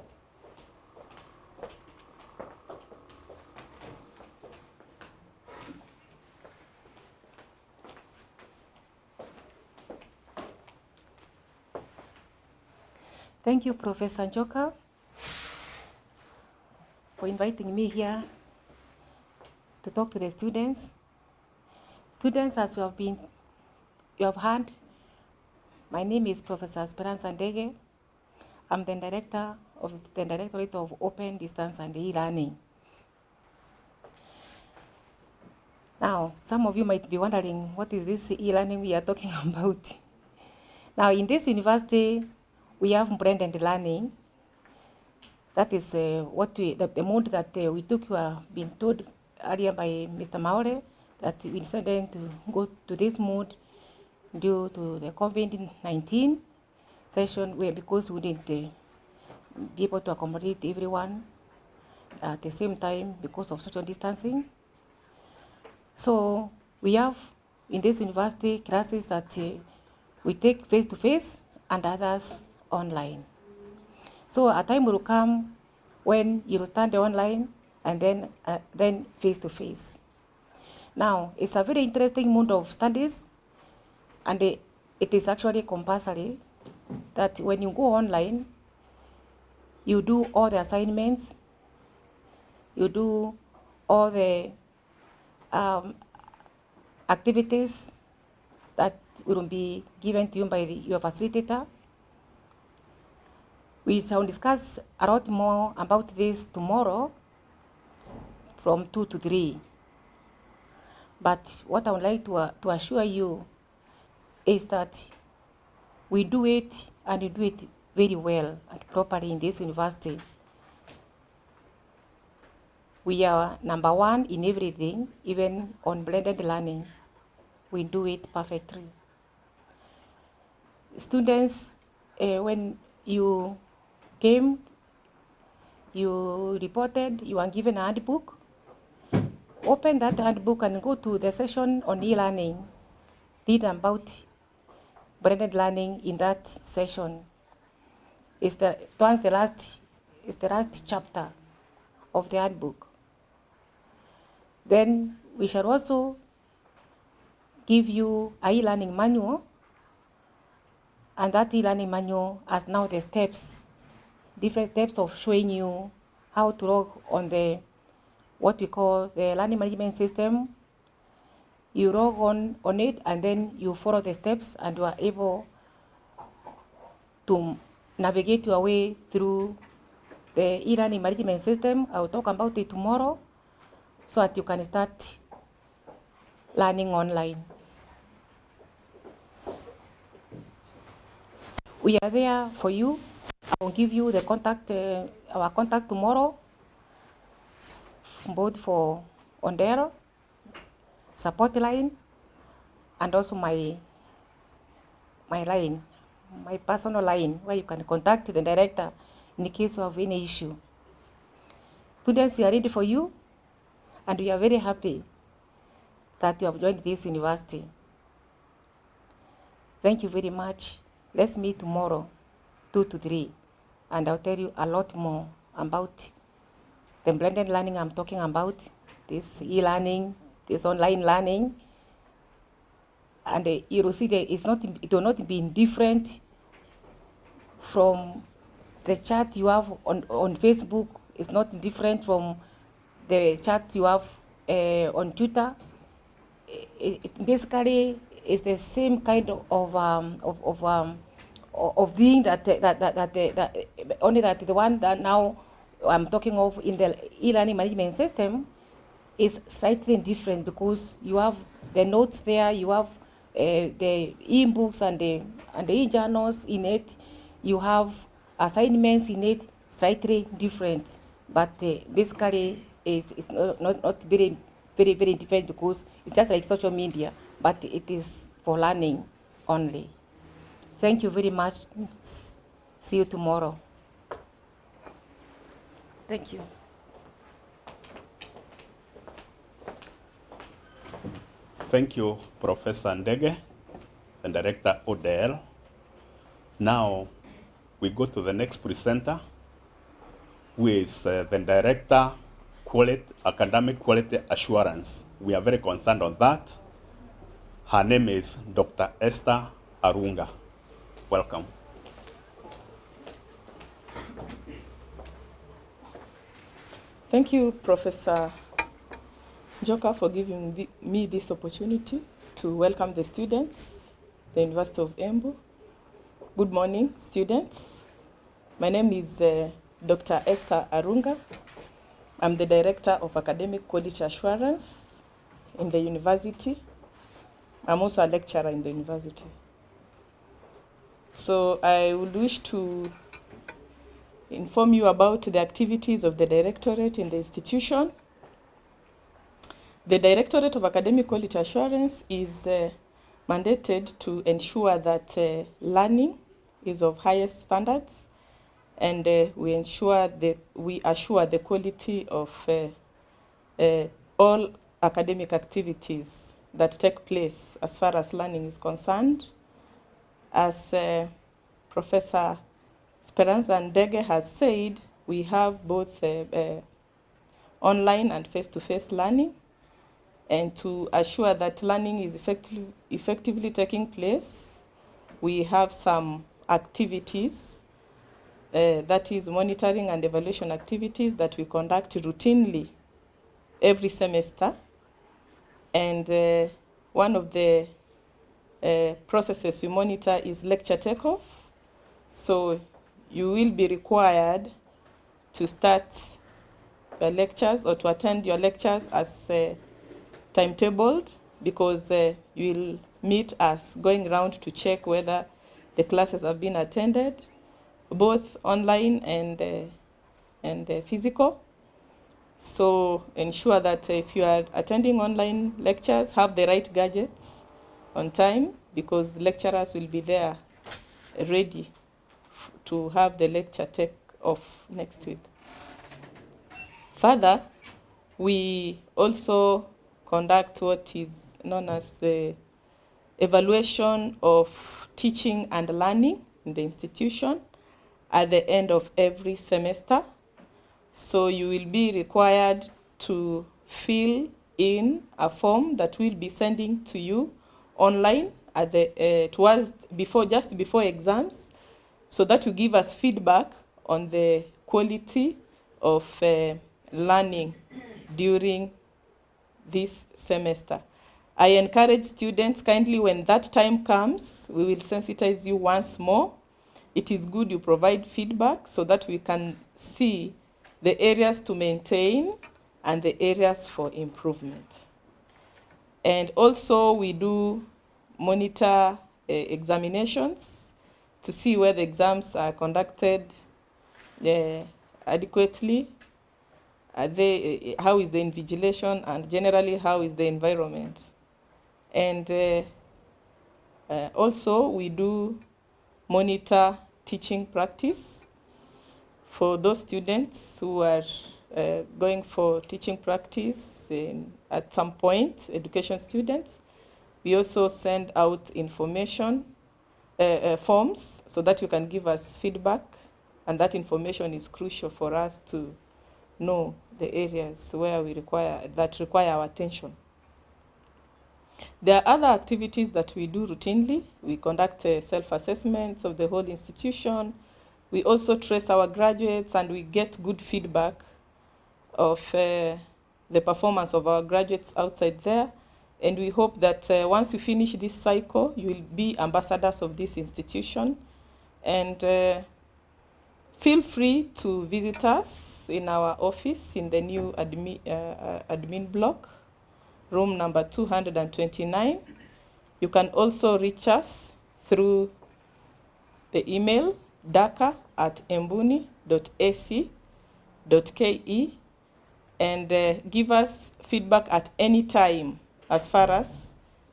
Thank you, Professor Njoka, for inviting me here to talk to the students. Students, as you have heard, my name is Professor Speranza Ndege. I'm the Director of the Directorate of Open Distance and E-Learning. Now, some of you might be wondering, what is this e-learning we are talking about? Now, in this university, we have blended learning. That is the mode that we took. You have been told earlier by Mr. Maore that we decided to go to this mode due to the COVID-19 session, where because we didn't be able to accommodate everyone at the same time because of social distancing. So we have in this university classes that we take face-to-face and others online. So a time will come when you will stand online and then face-to-face. Now, it's a very interesting mode of studies, and it is actually compulsory that when you go online, you do all the assignments, you do all the activities that will be given to you by your facilitator. We shall discuss a lot more about this tomorrow from 2 to 3. But what I would like to assure you is that we do it, and we do it very well and properly in this university. We are number one in everything, even on blended learning. We do it perfectly. Students, when you came, you reported, you are given a handbook. Open that handbook and go to the session on e-learning. Read about blended learning in that session. It's the last chapter of the handbook. Then we shall also give you an e-learning manual, and that e-learning manual has now the steps, different steps of showing you how to log on the what we call the learning management system. You log on it, and then you follow the steps, and you are able to navigate your way through the e-learning management system. I will talk about it tomorrow so that you can start learning online. We are there for you. I will give you the contact, our contact tomorrow, both for ONDEL support line and also my line, my personal line, where you can contact the director in case of any issue. Students, we are ready for you, and we are very happy that you have joined this university. Thank you very much. Let's meet tomorrow, 2 to 3. and I'll tell you a lot more about the blended learning I'm talking about, this e-learning, this online learning. And you will see that it will not be different from the chat you have on Facebook. It's not different from the chat you have on Twitter. It basically is the same kind of thing that only that the one that now I'm talking of in the e-learning management system is slightly different, because you have the notes there, you have the e-books and the e-journals in it, you have assignments in it, slightly different, but basically it's not very different, because it's just like social media, but it is for learning only. Thank you very much. See you tomorrow. Thank you. Thank you, Professor Ndege and Director Odell. Now, we go to the next presenter, who is the Director, Academic Quality Assurance. We are very concerned on that. Her name is Dr. Esther Arunga. Welcome. Thank you, Professor Joka, for giving me this opportunity to welcome the students, the University of Embu. Good morning, students. My name is Dr. Esther Arunga. I'm the Director of Academic Quality Assurance in the university. I'm also a lecturer in the university. So I would wish to inform you about the activities of the Directorate in the institution. The Directorate of Academic Quality Assurance is mandated to ensure that learning is of highest standards, and we assure the quality of all academic activities that take place as far as learning is concerned. As Professor Speranza Ndege has said, we have both online and face-to-face learning, and to assure that learning is effectively taking place, we have some activities, that is monitoring and evaluation activities that we conduct routinely every semester. And one of the processes we monitor is lecture takeoff. So you will be required to start your lectures or to attend your lectures as timetabled, because you will meet us going around to check whether the classes have been attended, both online and physical. So ensure that if you are attending online lectures, have the right gadgets on time, because lecturers will be there ready to have the lecture take off next week. Further, we also conduct what is known as the evaluation of teaching and learning in the institution at the end of every semester. So you will be required to fill in a form that we'll be sending to you online at the just before exams, so that you give us feedback on the quality of learning during this semester. I encourage students kindly, when that time comes, we will sensitize you once more. It is good you provide feedback so that we can see the areas to maintain and the areas for improvement. And also we do monitor examinations to see where the exams are conducted adequately. How is the invigilation, and generally how is the environment. And also we do monitor teaching practice for those students who are going for teaching practice at some point, education students. We also send out information forms so that you can give us feedback And that information is crucial for us to know the areas where that require our attention. There are other activities that we do routinely. We conduct self-assessments of the whole institution. We also trace our graduates, and we get good feedback of the performance of our graduates outside there. And we hope that once you finish this cycle, you will be ambassadors of this institution. And feel free to visit us in our office in the new admin block, room number 229. You can also reach us through the email daka@embuni.ac.ke and give us feedback at any time as far as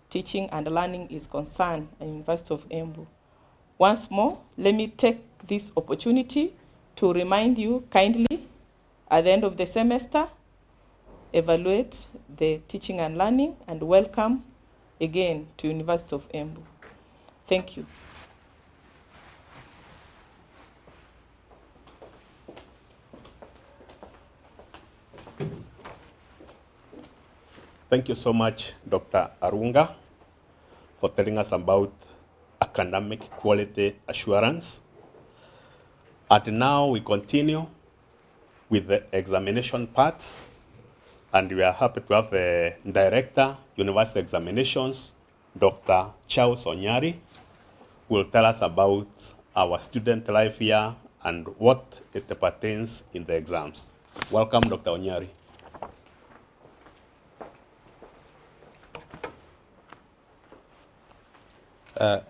teaching and learning is concerned at University of Embu. Once more, let me take this opportunity to remind you kindly, at the end of the semester, evaluate the teaching and learning, and welcome again to University of Embu. Thank you. Thank you so much, Dr. Arunga, for telling us about academic quality assurance. And now we continue with the examination part, and we are happy to have the Director, University Examinations, Dr. Charles Onyari, who will tell us about our student life here and what it pertains in the exams. Welcome, Dr. Onyari.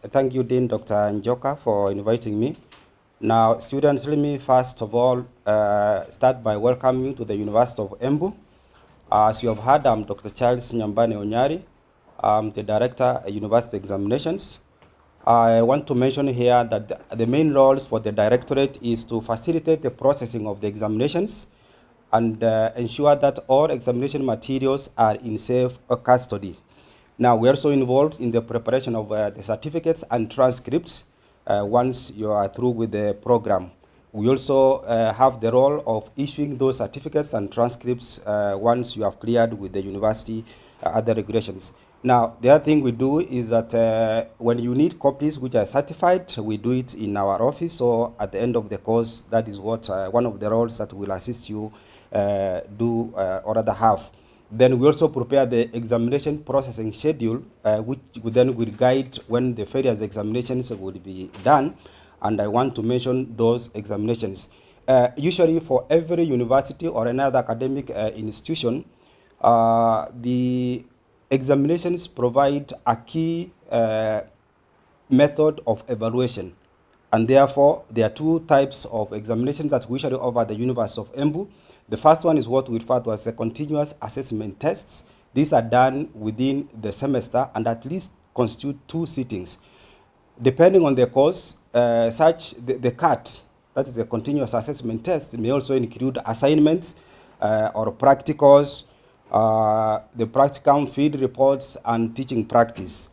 Thank you, Dean Dr. Njoka, for inviting me. Now, students, let me first of all start by welcoming you to the University of Embu. As you have heard, I'm Dr. Charles Nyambane Onyari. I'm the Director at University Examinations. I want to mention here that the main roles for the Directorate is to facilitate the processing of the examinations and ensure that all examination materials are in safe custody. Now, we're also involved in the preparation of the certificates and transcripts once you are through with the program. We also have the role of issuing those certificates and transcripts once you have cleared with the university other regulations. Now, the other thing we do is that when you need copies which are certified, we do it in our office. So at the end of the course, that is what one of the roles that will assist you do or rather have. Then we also prepare the examination processing schedule, which then will guide when the various examinations will be done. And I want to mention those examinations. Usually for every university or another academic institution, the examinations provide a key method of evaluation. And therefore, there are two types of examinations that we usually offer at the University of Embu. The first one is what we refer to as the continuous assessment tests. These are done within the semester and at least constitute 2 sittings. Depending on the course, the CAT, that is the continuous assessment test, may also include assignments or practicals, the practicum, field reports, and teaching practice.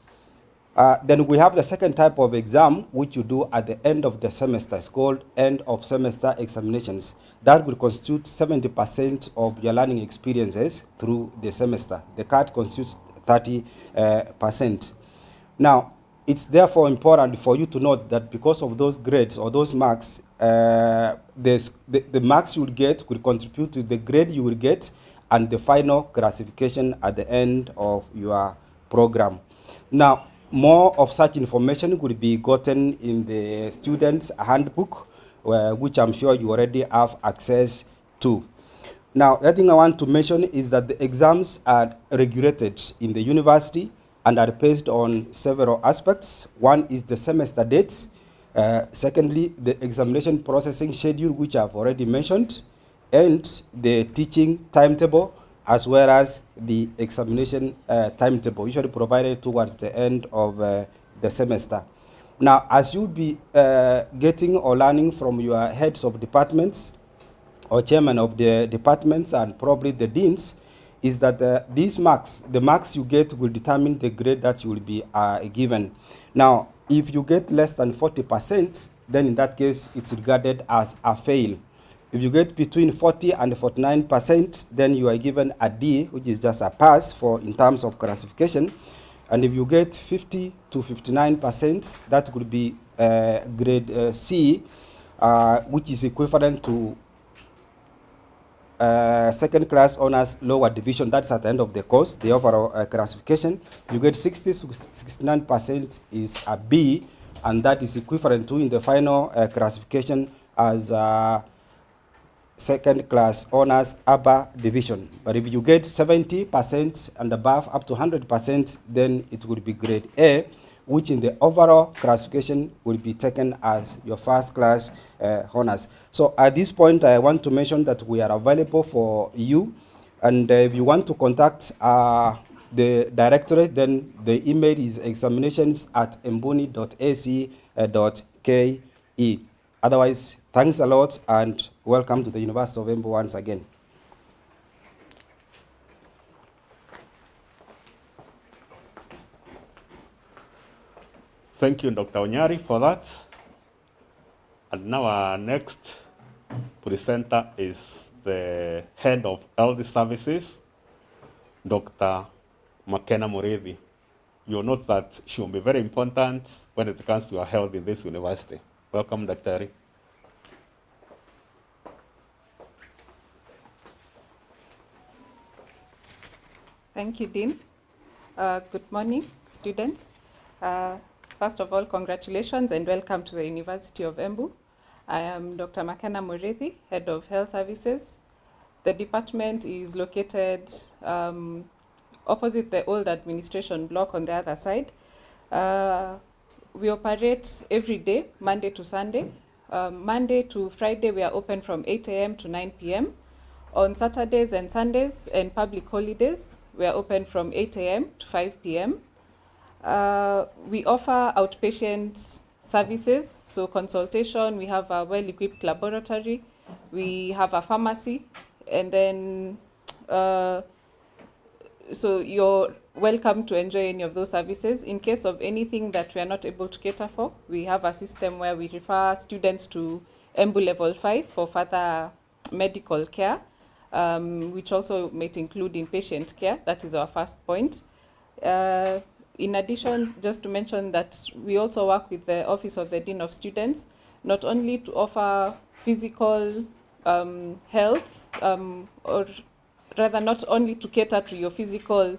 Then we have the second type of exam, which you do at the end of the semester. It's called end of semester examinations. That will constitute 70% of your learning experiences through the semester. The CAT constitutes 30%. Now, it's therefore important for you to note that because of those grades or those marks, the marks you will get will contribute to the grade you will get and the final classification at the end of your program. Now, more of such information will be gotten in the student's handbook, which I'm sure you already have access to. Now, the other thing I want to mention is that the exams are regulated in the university and are based on several aspects. One is the semester dates. Secondly, the examination processing schedule, which I've already mentioned, and the teaching timetable, as well as the examination timetable, usually provided towards the end of the semester. Now, as you'll be getting or learning from your heads of departments or chairman of the departments and probably the deans, is that these marks, the marks you get will determine the grade that you will be given. Now, if you get less than 40%, then in that case, it's regarded as a fail. If you get between 40 and 49%, then you are given a D, which is just a pass in terms of classification. And if you get 50 to 59%, that could be grade C, which is equivalent to second class honors lower division. That's at the end of the course, the overall classification. You get 60 to 69% is a B, and that is equivalent to in the final classification as second class honors upper division. But if you get 70% and above up to 100%, then it would be grade A, which in the overall classification will be taken as your first class honors. So at this point, I want to mention that we are available for you. And if you want to contact the directorate, then the email is examination@embuni.ac.ke. Otherwise, thanks a lot and welcome to the University of Embu once again. Thank you, Dr. Onyari, for that. And now our next presenter is the Head of Health Services, Dr. McKenna Mureithi. You'll note that she will be very important when it comes to our health in this university. Welcome, Dr. Thank you, Dean. Good morning, students. First of all, congratulations and welcome to the University of Embu. I am Dr. McKenna Mureithi, Head of Health Services. The department is located opposite the old administration block on the other side. We operate every day, Monday to Sunday. Monday to Friday, we are open from 8 a.m. to 9 p.m. On Saturdays and Sundays and public holidays, we are open from 8 a.m. to 5 p.m. We offer outpatient services, so consultation, we have a well-equipped laboratory, we have a pharmacy, and then so you're welcome to enjoy any of those services. In case of anything that we are not able to cater for, we have a system where we refer students to Embu Level 5 for further medical care, which also might include inpatient care. That is our first point. In addition, just to mention that we also work with the Office of the Dean of Students, not only to offer physical health, or rather not only to cater to your physical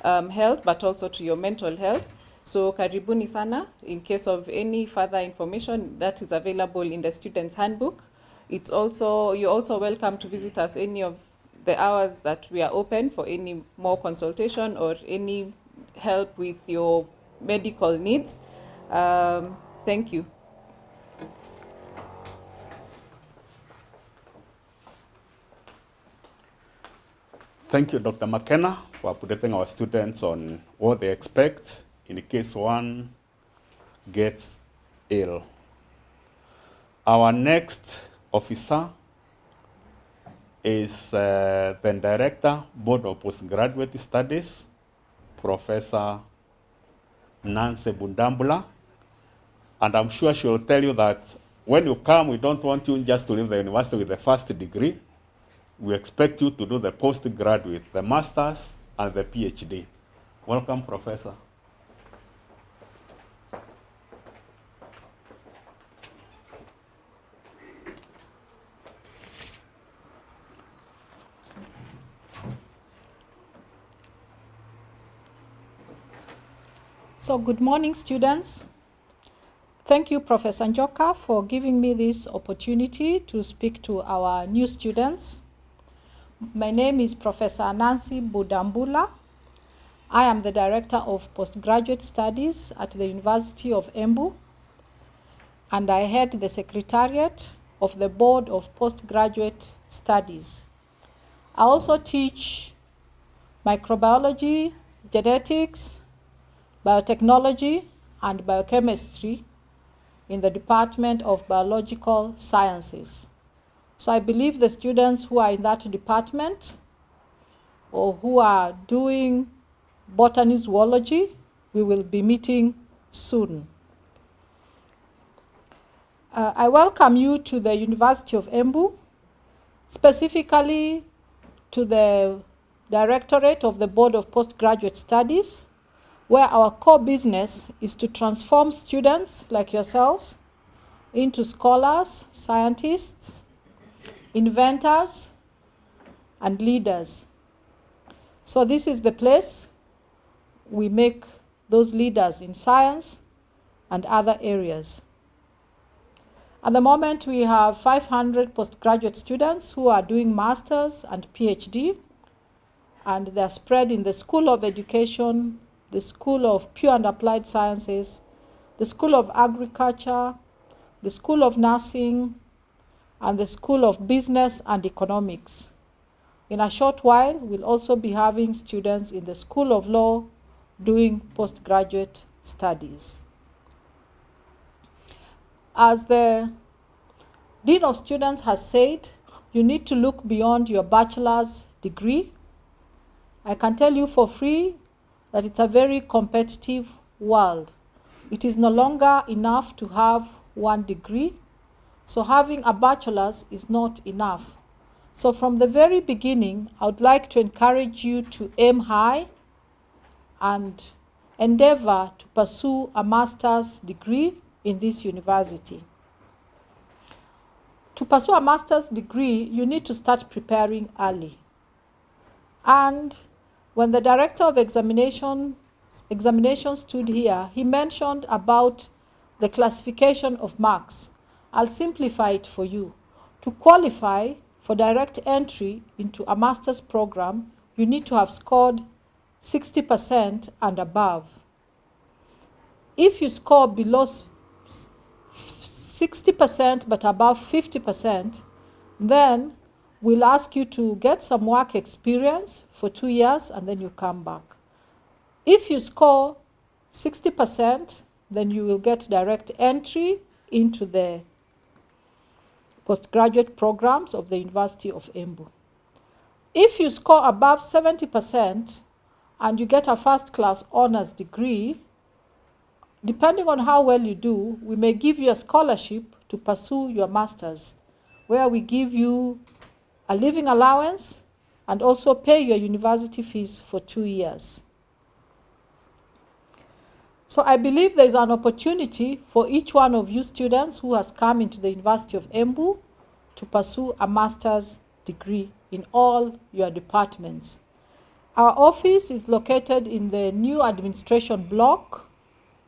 health, but also to your mental health. So karibuni sana. In case of any further information, that is available in the student's handbook. It's also, you're also welcome to visit us any of the hours that we are open for any more consultation or any help with your medical needs. Thank you. Thank you, Dr. McKenna, for updating our students on what they expect in case one gets ill. Our next officer is the Director, Board of Postgraduate Studies, Professor Nancy Budambula. And I'm sure she will tell you that when you come, we don't want you just to leave the university with the first degree. We expect you to do the postgraduate, the master's, and the PhD. Welcome, Professor. So good morning, students. Thank you, Professor Njoka, for giving me this opportunity to speak to our new students. My name is Professor Nancy Budambula. I am the Director of Postgraduate Studies at the University of Embu, and I head the Secretariat of the Board of Postgraduate Studies. I also teach microbiology, genetics, biotechnology, and biochemistry in the Department of Biological Sciences. So I believe the students who are in that department or who are doing botany, zoology, we will be meeting soon. I welcome you to the University of Embu, specifically to the Directorate of the Board of Postgraduate Studies, where our core business is to transform students like yourselves into scholars, scientists, inventors, and leaders. So this is the place we make those leaders in science and other areas. At the moment, we have 500 postgraduate students who are doing masters and PhD, and they're spread in the School of Education, the School of Pure and Applied Sciences, the School of Agriculture, the School of Nursing, and the School of Business and Economics. In a short while, we'll also be having students in the School of Law doing postgraduate studies. As the Dean of Students has said, you need to look beyond your bachelor's degree. I can tell you for free that it's a very competitive world. It is no longer enough to have one degree, so having a bachelor's is not enough. So from the very beginning, I would like to encourage you to aim high and endeavor to pursue a master's degree in this university. To pursue a master's degree, you need to start preparing early. And when the director of examination stood here, he mentioned about the classification of marks. I'll simplify it for you. To qualify for direct entry into a master's program, you need to have scored 60% and above. If you score below 60% but above 50%, then we'll ask you to get some work experience for 2 years and then you come back. If you score 60%, then you will get direct entry into the postgraduate programs of the University of Embu. If you score above 70% and you get a first-class honors degree, depending on how well you do, we may give you a scholarship to pursue your master's, where we give you a living allowance and also pay your university fees for 2 years. So I believe there is an opportunity for each one of you students who has come into the University of Embu to pursue a master's degree in all your departments. Our office is located in the new administration block,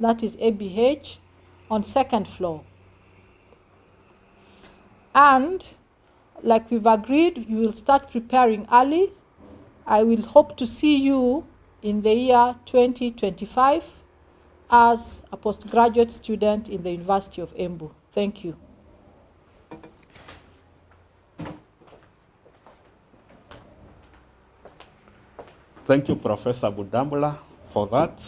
that is ABH, on 2nd floor. And like we've agreed, you will start preparing early. I will hope to see you in the year 2025 as a postgraduate student in the University of Embu. Thank you. Thank you, Professor Budambula, for that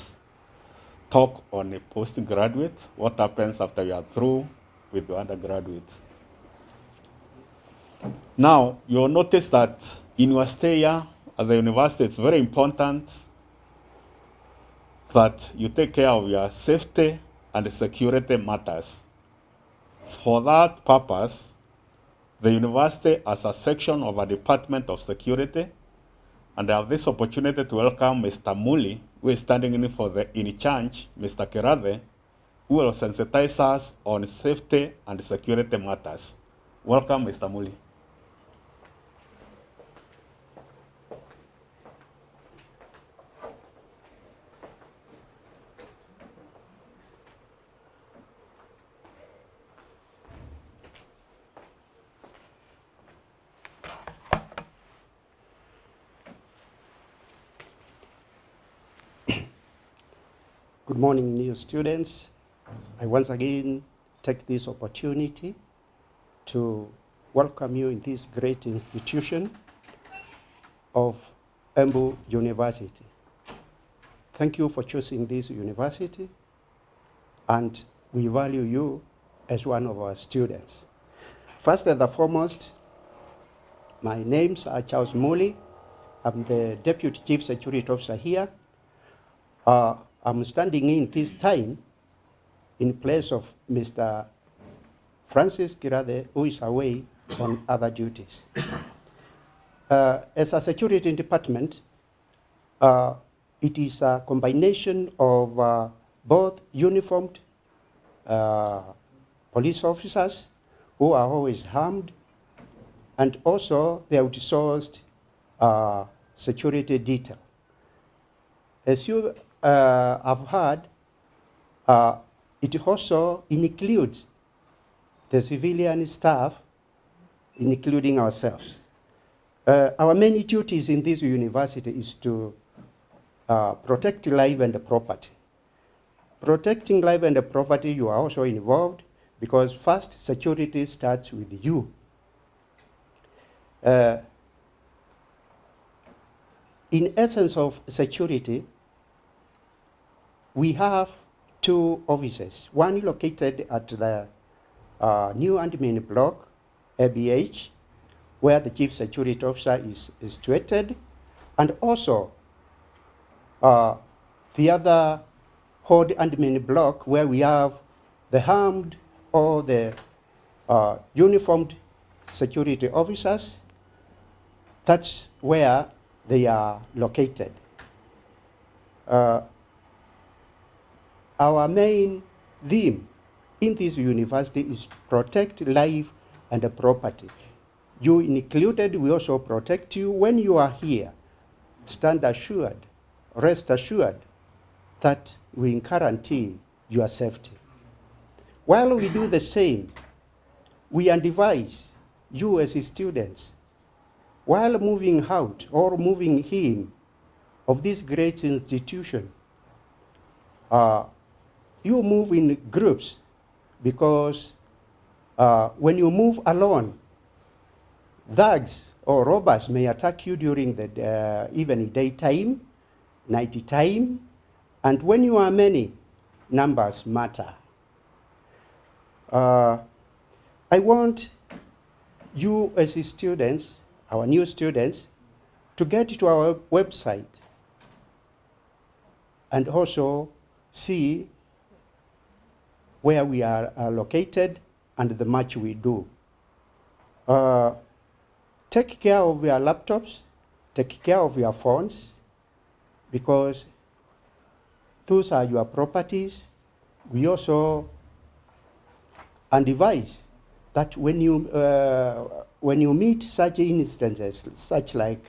talk on a postgraduate, what happens after you are through with the undergraduate. Now, you'll notice that in your stay here at the university, it's very important that you take care of your safety and security matters. For that purpose, the university has a section of a Department of Security, and I have this opportunity to welcome Mr. Muli, who is standing in for the in charge, Mr. Kirathe, who will sensitize us on safety and security matters. Welcome, Mr. Muli. Good morning, new students. I once again take this opportunity to welcome you in this great institution of Embu University. Thank you for choosing this university, and we value you as one of our students. First and foremost, my names are Charles Muli. I'm the Deputy Chief Security Officer here. I'm standing in this time in place of Mr. Francis Kirade, who is away on other duties. As a security department, it is a combination of both uniformed police officers who are always armed, and also the outsourced security detail. As you have heard, it also includes the civilian staff, including ourselves. Our main duties in this university is to protect life and property. Protecting life and property, you are also involved, because first, security starts with you. In essence of security, we have two offices. One located at the new admin block, ABH, where the chief security officer is situated, and also the other whole admin block where we have the armed or the uniformed security officers. That's where they are located. Our main theme in this university is protect life and property. You included, we also protect you. When you are here, stand assured, rest assured that we guarantee your safety. While we do the same, we advise you as students, while moving out or moving in of this great institution, you move in groups, because when you move alone, thugs or robbers may attack you during the even daytime, night time, and when you are many, numbers matter. I want you as students, our new students, to get to our website and also see where we are located and the much we do. Take care of your laptops, take care of your phones, because those are your properties. We also advise that when you meet such instances, such like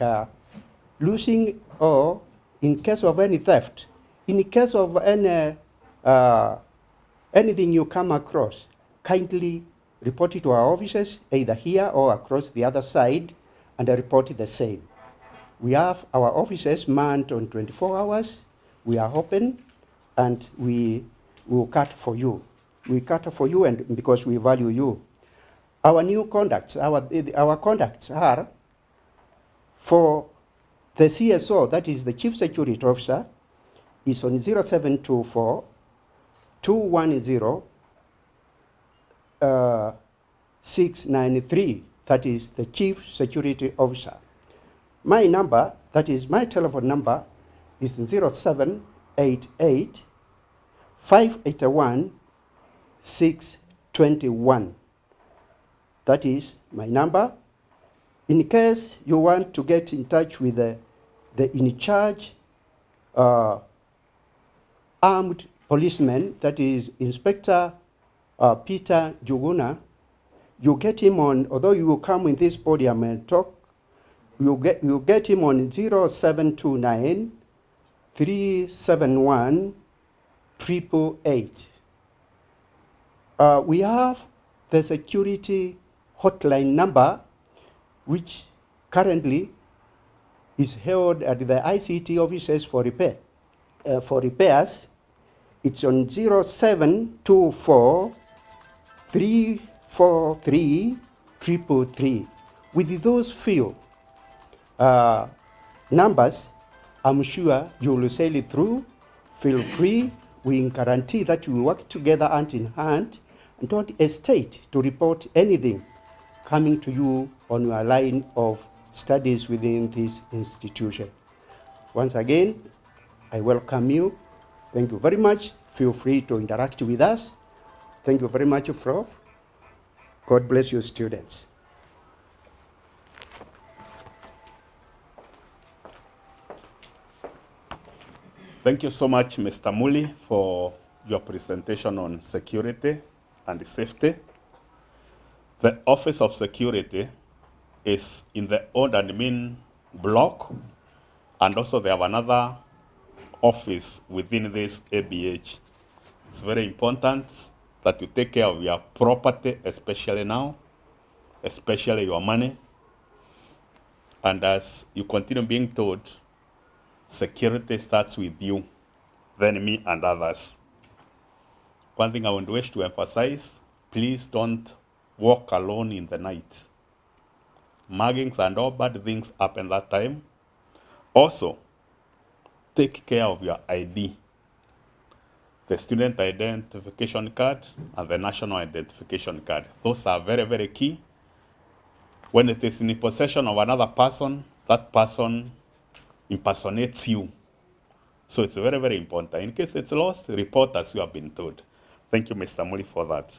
losing, or in case of any theft, in case of any anything you come across, kindly report it to our offices, either here or across the other side, and report the same. We have our offices manned on 24 hours. We are open, and we will cut for you. We cut for you, and because we value you. Our new conducts, our conducts are for the CSO, that is the Chief Security Officer, is on 0724 210 693. That is the Chief Security Officer. My number, that is my telephone number, is 0788 581 621. That is my number. In case you want to get in touch with the in charge armed policeman, that is Inspector Peter Juguna, you get him on, although you will come in this podium and talk, you get him on 0729 371 888. We have the security hotline number, which currently is held at the ICT offices for repair. For repairs, it's on 0724 343 333. With those few numbers, I'm sure you will sail it through. Feel free. We guarantee that we work together hand in hand, and don't hesitate to report anything coming to you on your line of studies within this institution. Once again, I welcome you. Thank you very much. Feel free to interact with us. Thank you very much, Prof. God bless you, students. Thank you so much, Mr. Muli, for your presentation on security and safety. The Office of Security is in the old admin block, and also they have another office within this ABH. It's very important that you take care of your property, especially now, especially your money. And as you continue being told, security starts with you, then me and others. One thing I would wish to emphasize, please don't walk alone in the night. Muggings and all bad things happen that time. Also, take care of your ID. The student identification card and the national identification card. Those are very, very key. When it is in possession of another person, that person impersonates you. So it's very, very important. In case it's lost, report as you have been told. Thank you, Mr. Muli, for that.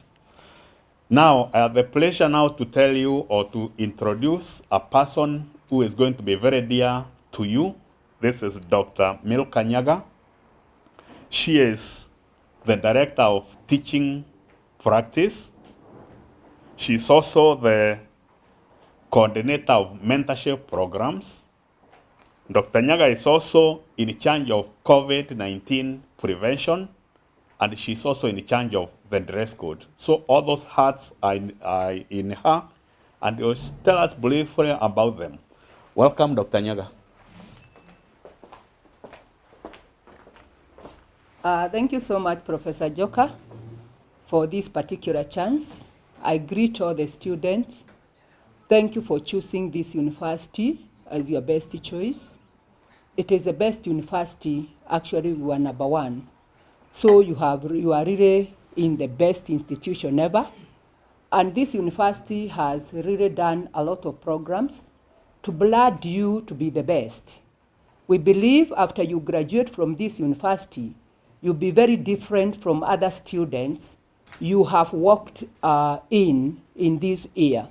Now, I have the pleasure now to tell you or to introduce a person who is going to be very dear to you. This is Dr. Milka Nyaga. She is the Director of Teaching Practice. She's also the Coordinator of Mentorship Programs. Dr. Nyaga is also in charge of COVID-19 prevention, and she's also in charge of the dress code. So all those hats are in her, and will tell us briefly about them. Welcome, Dr. Nyaga. Thank you so much, Professor Joka, for this particular chance. I greet all the students. Thank you for choosing this university as your best choice. It is the best university, actually we are number one. So you are really in the best institution ever. And this university has really done a lot of programs to blood you to be the best. We believe after you graduate from this university, you'll be very different from other students you have worked in this year.